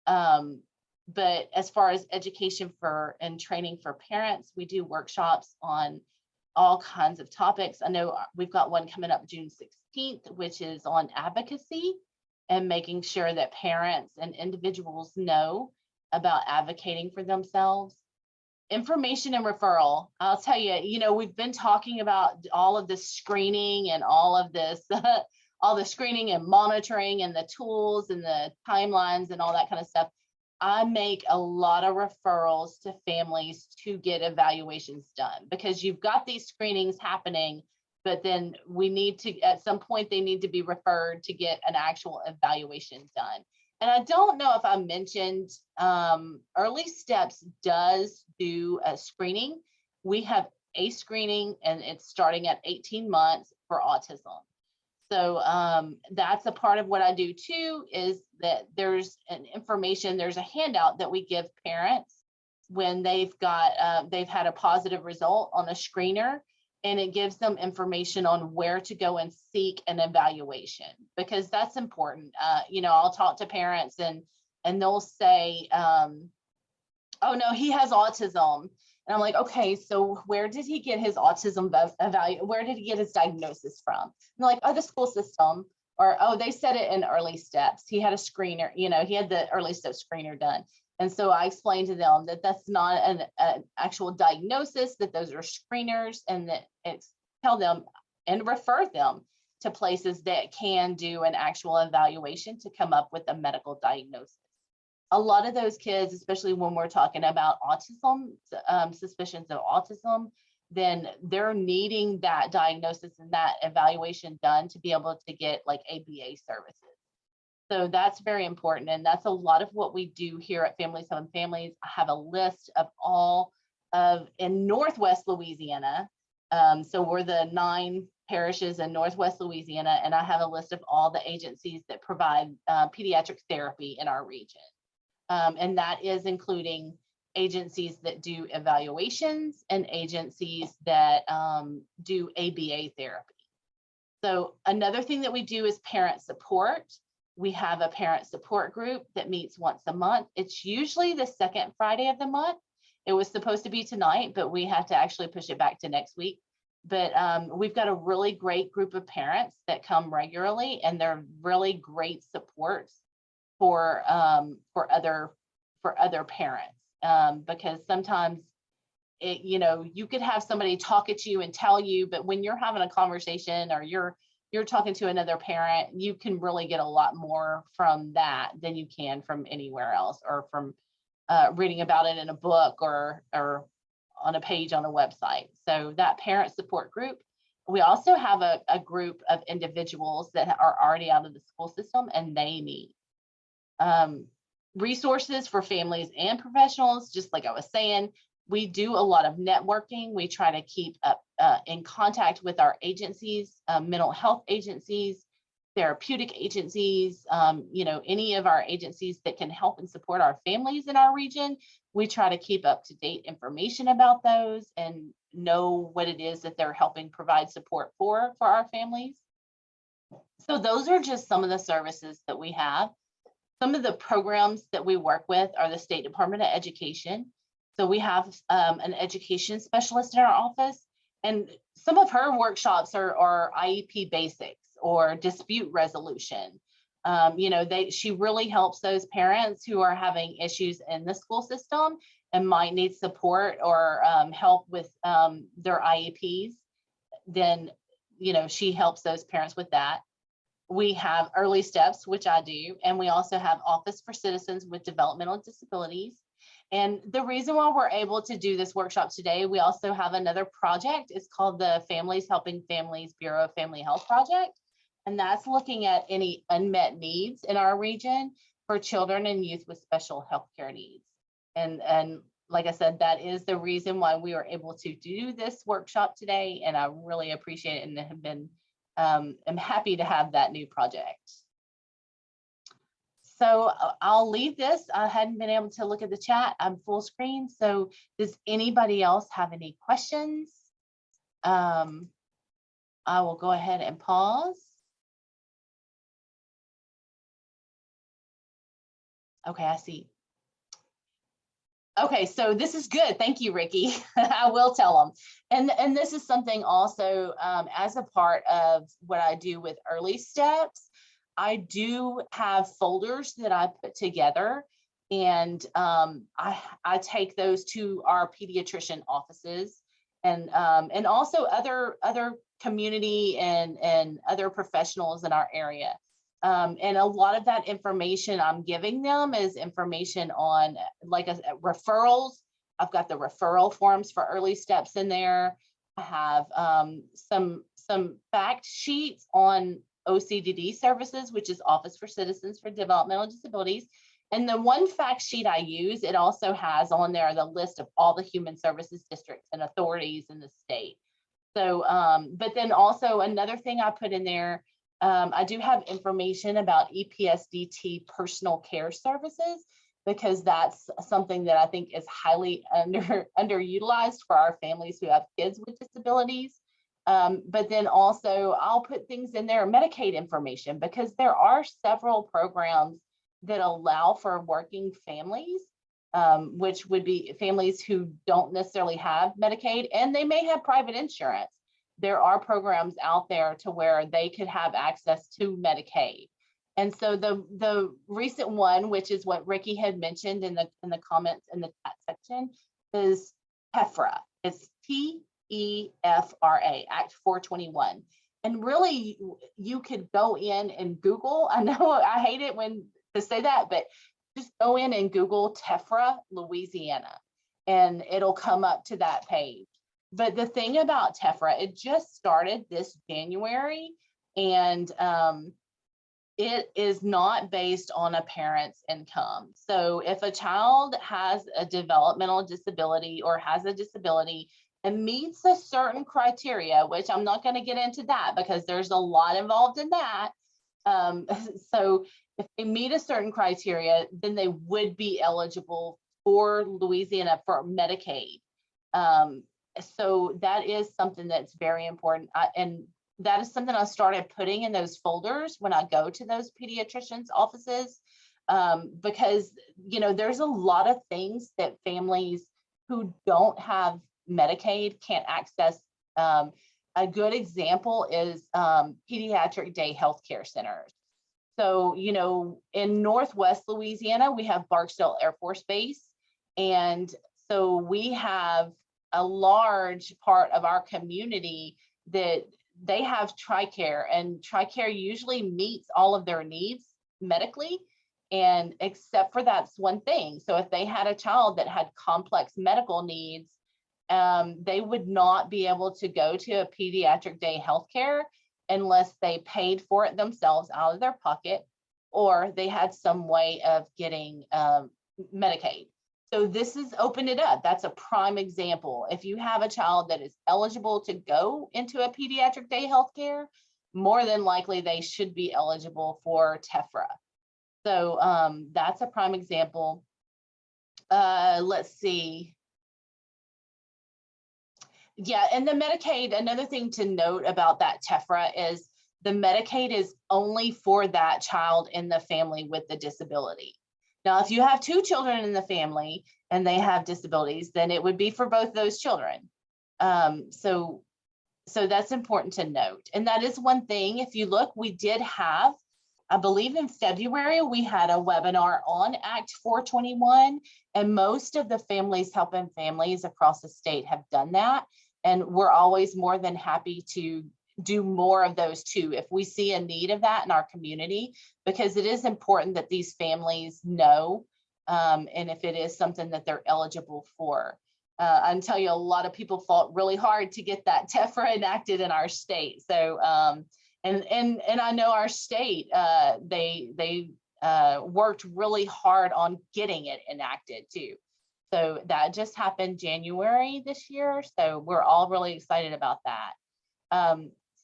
B: But as far as education and training for parents, we do workshops on all kinds of topics. I know we've got one coming up June 16th, which is on advocacy. and making sure that parents and individuals know about advocating for themselves. Information and referral. I'll tell you, we've been talking about all of this screening and all of this, all the screening and monitoring and the tools and the timelines and all that kind of stuff. I make a lot of referrals to families to get evaluations done, because you've got these screenings happening, but then we need to, at some point, they need to be referred to get an actual evaluation done. And I don't know if I mentioned, EarlySteps does do a screening. We have a screening, and it's starting at 18 months for autism. So that's a part of what I do too, is that there's there's a handout that we give parents when they've had a positive result on a screener, and it gives them information on where to go and seek an evaluation, because that's important. I'll talk to parents and they'll say, oh no, he has autism. And I'm like, okay, so where did he get his autism where did he get his diagnosis from? And they're like, oh, the school system, or, oh, they said it in EarlySteps. He had a screener, he had the EarlySteps screener done. And so I explained to them that that's not an actual diagnosis, that those are screeners, and that it's tell them and refer them to places that can do an actual evaluation to come up with a medical diagnosis. A lot of those kids, especially when we're talking about autism, suspicions of autism, then they're needing that diagnosis and that evaluation done to be able to get like ABA services. So that's very important. And that's a lot of what we do here at Families Helping Families. I have a list of all in Northwest Louisiana. So we're the 9 parishes in Northwest Louisiana, and I have a list of all the agencies that provide pediatric therapy in our region. And that is including agencies that do evaluations and agencies that do ABA therapy. So another thing that we do is parent support. We have a parent support group that meets once a month. It's usually the second Friday of the month. It was supposed to be tonight, but we have to actually push it back to next week. But we've got a really great group of parents that come regularly, and they're really great supports for other parents, because sometimes you could have somebody talk at you and tell you, but when you're having a conversation or you're talking to another parent, you can really get a lot more from that than you can from anywhere else, or from reading about it in a book or on a page on a website. So that parent support group. We also have a group of individuals that are already out of the school system, and they need resources for families and professionals. Just like I was saying, we do a lot of networking. We try to keep up in contact with our agencies, mental health agencies, therapeutic agencies, any of our agencies that can help and support our families in our region. We try to keep up to date information about those and know what it is that they're helping provide support for our families. So those are just some of the services that we have. Some of the programs that we work with are the State Department of Education. So we have an education specialist in our office, and some of her workshops are IEP basics or dispute resolution. She really helps those parents who are having issues in the school system and might need support or help with their IEPs. Then, she helps those parents with that. We have EarlySteps, which I do, and we also have Office for Citizens with Developmental Disabilities. And the reason why we're able to do this workshop today, we also have another project. It's called the Families Helping Families Bureau of Family Health Project. And that's looking at any unmet needs in our region for children and youth with special healthcare needs. And like I said, that is the reason why we were able to do this workshop today. And I really appreciate it, and have been I'm happy to have that new project. So I'll leave this. I hadn't been able to look at the chat. I'm full screen. So does anybody else have any questions? I will go ahead and pause. Okay, I see. Okay, so this is good. Thank you, Ricky. I will tell them. And this is something also as a part of what I do with EarlySteps. I do have folders that I put together, and I take those to our pediatrician offices, and also other community and other professionals in our area. And a lot of that information I'm giving them is information on like referrals. I've got the referral forms for EarlySteps in there. I have some fact sheets on OCDD services, which is Office for Citizens for Developmental Disabilities. And the one fact sheet I use, it also has on there the list of all the human services districts and authorities in the state. So, but then also another thing I put in there, I do have information about EPSDT personal care services, because that's something that I think is highly underutilized for our families who have kids with disabilities. But then also I'll put things in there, Medicaid information, because there are several programs that allow for working families, which would be families who don't necessarily have Medicaid, and they may have private insurance. There are programs out there to where they could have access to Medicaid. And so the recent one, which is what Ricky had mentioned in the comments in the chat section, is TEFRA. It's TEFRA, Act 421. And really, you could go in and Google. I know I hate it when to say that, but just go in and Google TEFRA Louisiana, and it'll come up to that page. But the thing about TEFRA, it just started this January, and it is not based on a parent's income. So if a child has a developmental disability or has a disability and meets a certain criteria, which I'm not going to get into that because there's a lot involved in that. So if they meet a certain criteria, then they would be eligible for Louisiana for Medicaid. So that is something that's very important. And that is something I started putting in those folders when I go to those pediatricians' offices, because, you know, there's a lot of things that families who don't have Medicaid can't access. A good example is pediatric day healthcare centers. So, you know, in Northwest Louisiana, we have Barksdale Air Force Base. And so we have a large part of our community that they have TRICARE, and TRICARE usually meets all of their needs medically, and except for that's one thing. So if they had a child that had complex medical needs, they would not be able to go to a pediatric day healthcare unless they paid for it themselves out of their pocket, or they had some way of getting Medicaid. So this has opened it up. That's a prime example. If you have a child that is eligible to go into a pediatric day healthcare, more than likely they should be eligible for TEFRA. So that's a prime example. Let's see. Yeah, and the Medicaid, another thing to note about that TEFRA is the Medicaid is only for that child in the family with the disability. Now, if you have two children in the family and they have disabilities, then it would be for both those children. So that's important to note. And that is one thing. If you look, we did have, I believe in February, we had a webinar on Act 421, and most of the Families Helping Families across the state have done that. And we're always more than happy to do more of those too, if we see a need of that in our community, because it is important that these families know, and if it is something that they're eligible for. I can tell you a lot of people fought really hard to get that TEFRA enacted in our state. So, and I know our state, they worked really hard on getting it enacted too. So that just happened January this year. So we're all really excited about that.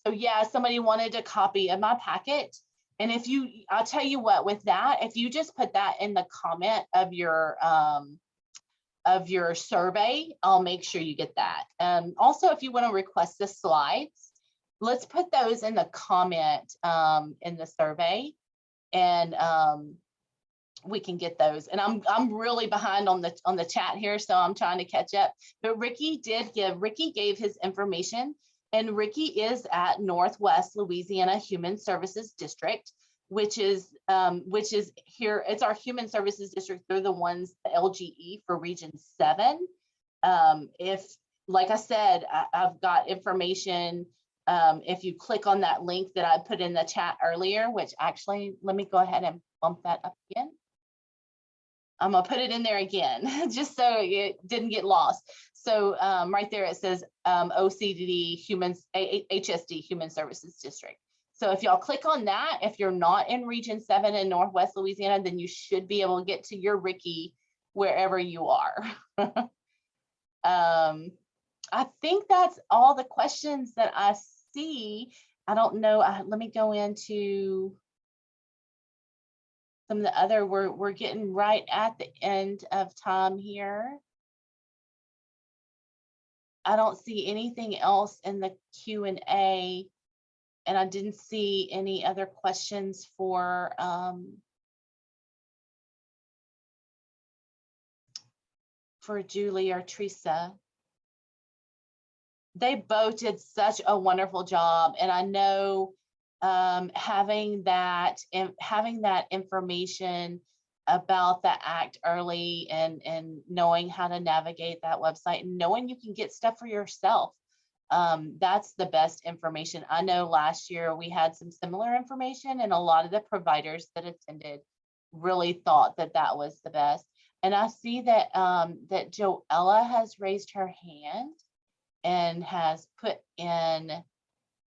B: So yeah, somebody wanted a copy of my packet. And if you, I'll tell you what, with that, if you just put that in the comment of your survey, I'll make sure you get that. Also, if you want to request the slides, let's put those in the comment in the survey, and we can get those. And I'm really behind on the chat here, so I'm trying to catch up. But Ricky gave his information, and Ricky is at Northwest Louisiana Human Services District. which is here. It's our human services district. They're the ones, the LGE for Region 7. If, like I said, I've got information. If you click on that link that I put in the chat earlier, which actually, let me go ahead and bump that up again. I'm gonna put it in there again, just so it didn't get lost. So right there, it says OCD HSD Human Services District. So if y'all click on that, if you're not in Region 7 in Northwest Louisiana, then you should be able to get to your Ricky wherever you are. I think that's all the questions that I see. I don't know. Let me go into some of the other. We're getting right at the end of time here. I don't see anything else in the Q&A, and I didn't see any other questions for Julie or Teresa. They both did such a wonderful job, and I know having that information about the act early and knowing how to navigate that website and knowing you can get stuff for yourself, that's the best information. I know last year we had some similar information, and a lot of the providers that attended really thought that that was the best. And I see that that Joella has raised her hand and has put in,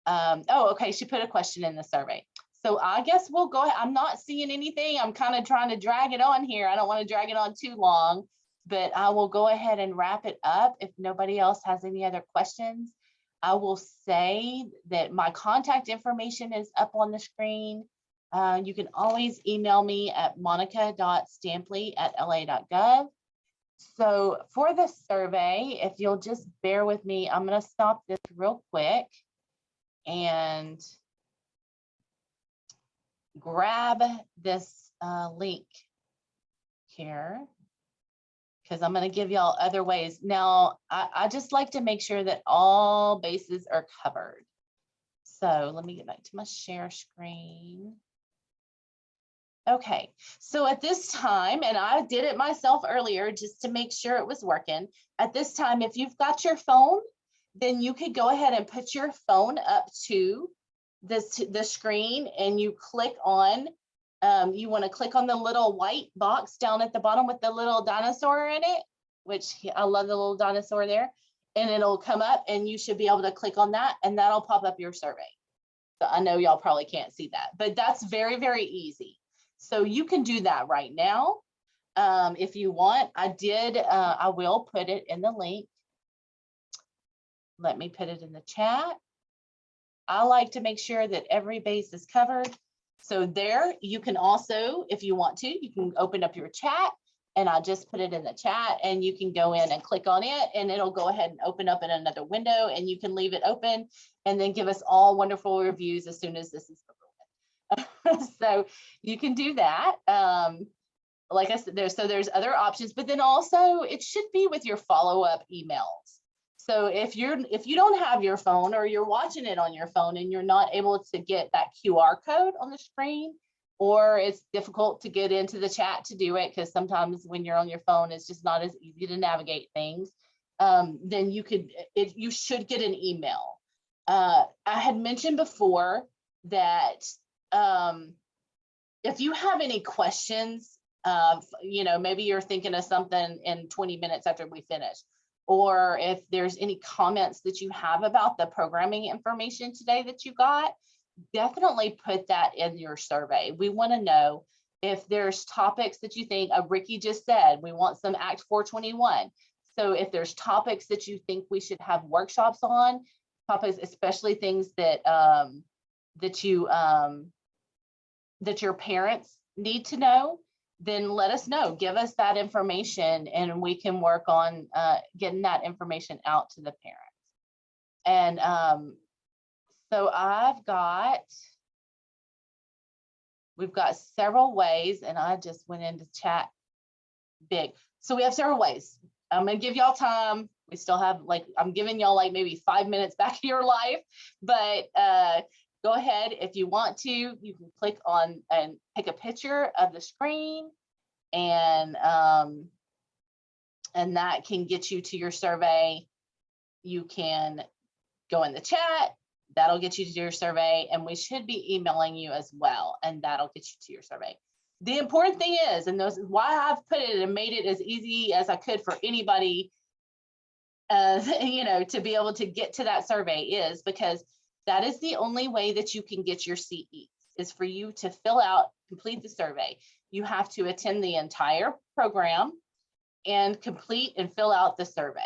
B: oh, okay, she put a question in the survey. So I guess we'll go ahead. I'm not seeing anything. I'm kind of trying to drag it on here. I don't want to drag it on too long, but I will go ahead and wrap it up. If nobody else has any other questions, I will say that my contact information is up on the screen. You can always email me at monica.stampley@la.gov. So for the survey, if you'll just bear with me, I'm going to stop this real quick and grab this link here, because I'm going to give y'all other ways. Now, I just like to make sure that all bases are covered. So let me get back to my share screen. Okay, so at this time, and I did it myself earlier just to make sure it was working. At this time, if you've got your phone, then you could go ahead and put your phone up to the screen, and you click on, you want to click on the little white box down at the bottom with the little dinosaur in it, which I love the little dinosaur there, and it'll come up and you should be able to click on that, and that'll pop up your survey. So I know y'all probably can't see that, but that's very, very easy. So you can do that right now if you want. I will put it in the link. Let me put it in the chat. I like to make sure that every base is covered. So there, you can also, if you want to, you can open up your chat, and I just put it in the chat, and you can go in and click on it, and it'll go ahead and open up in another window, and you can leave it open and then give us all wonderful reviews as soon as this is over. So you can do that. Like I said, there's other options, but then also it should be with your follow-up emails. So if you don't have your phone, or you're watching it on your phone and you're not able to get that QR code on the screen, or it's difficult to get into the chat to do it, because sometimes when you're on your phone, it's just not as easy to navigate things, then you should get an email. I had mentioned before that if you have any questions, maybe you're thinking of something in 20 minutes after we finish, or if there's any comments that you have about the programming information today that you got, definitely put that in your survey. We want to know if there's topics that you think, Ricky just said, we want some Act 421. So if there's topics that you think we should have workshops on, topics, especially things that your parents need to know, then let us know. Give us that information, and we can work on getting that information out to the parents. And so we've got several ways, and I just went into chat big. So we have several ways. I'm gonna give y'all time. We still have, I'm giving y'all maybe 5 minutes back of your life, but go ahead if you want to, you can click on and take a picture of the screen, and that can get you to your survey. You can go in the chat, that'll get you to your survey, and we should be emailing you as well, and that'll get you to your survey. The important thing is, and this is why I've put it and made it as easy as I could for anybody, you know, to be able to get to that survey, is because that is the only way that you can get your CEs, is for you to fill out, complete the survey. You have to attend the entire program and complete and fill out the survey.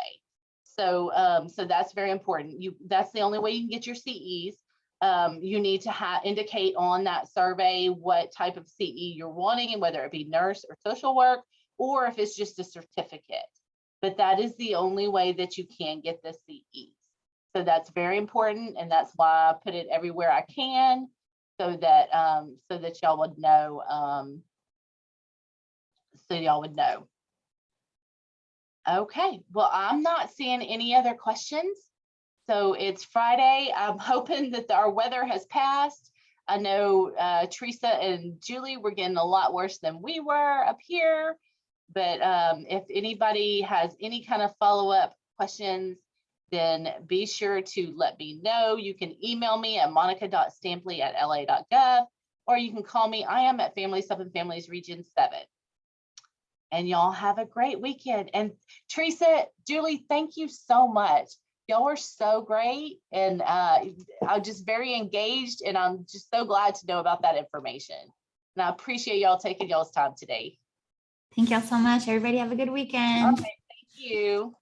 B: So, so that's very important. That's the only way you can get your CEs. You need to indicate on that survey what type of CE you're wanting, and whether it be nurse or social work, or if it's just a certificate. But that is the only way that you can get the CEs. So that's very important, and that's why I put it everywhere I can, so that y'all would know. Okay, well, I'm not seeing any other questions. So it's Friday. I'm hoping that our weather has passed. I know Teresa and Julie were getting a lot worse than we were up here. But if anybody has any kind of follow-up questions, then be sure to let me know. You can email me at monica.stampley@la.gov, or you can call me. I am at Families Helping Families Region 7. And y'all have a great weekend. And Teresa, Julie, thank you so much. Y'all are so great, and I'm just very engaged, and I'm just so glad to know about that information. And I appreciate y'all taking y'all's time today.
C: Thank y'all so much. Everybody have a good weekend.
B: All right, thank you.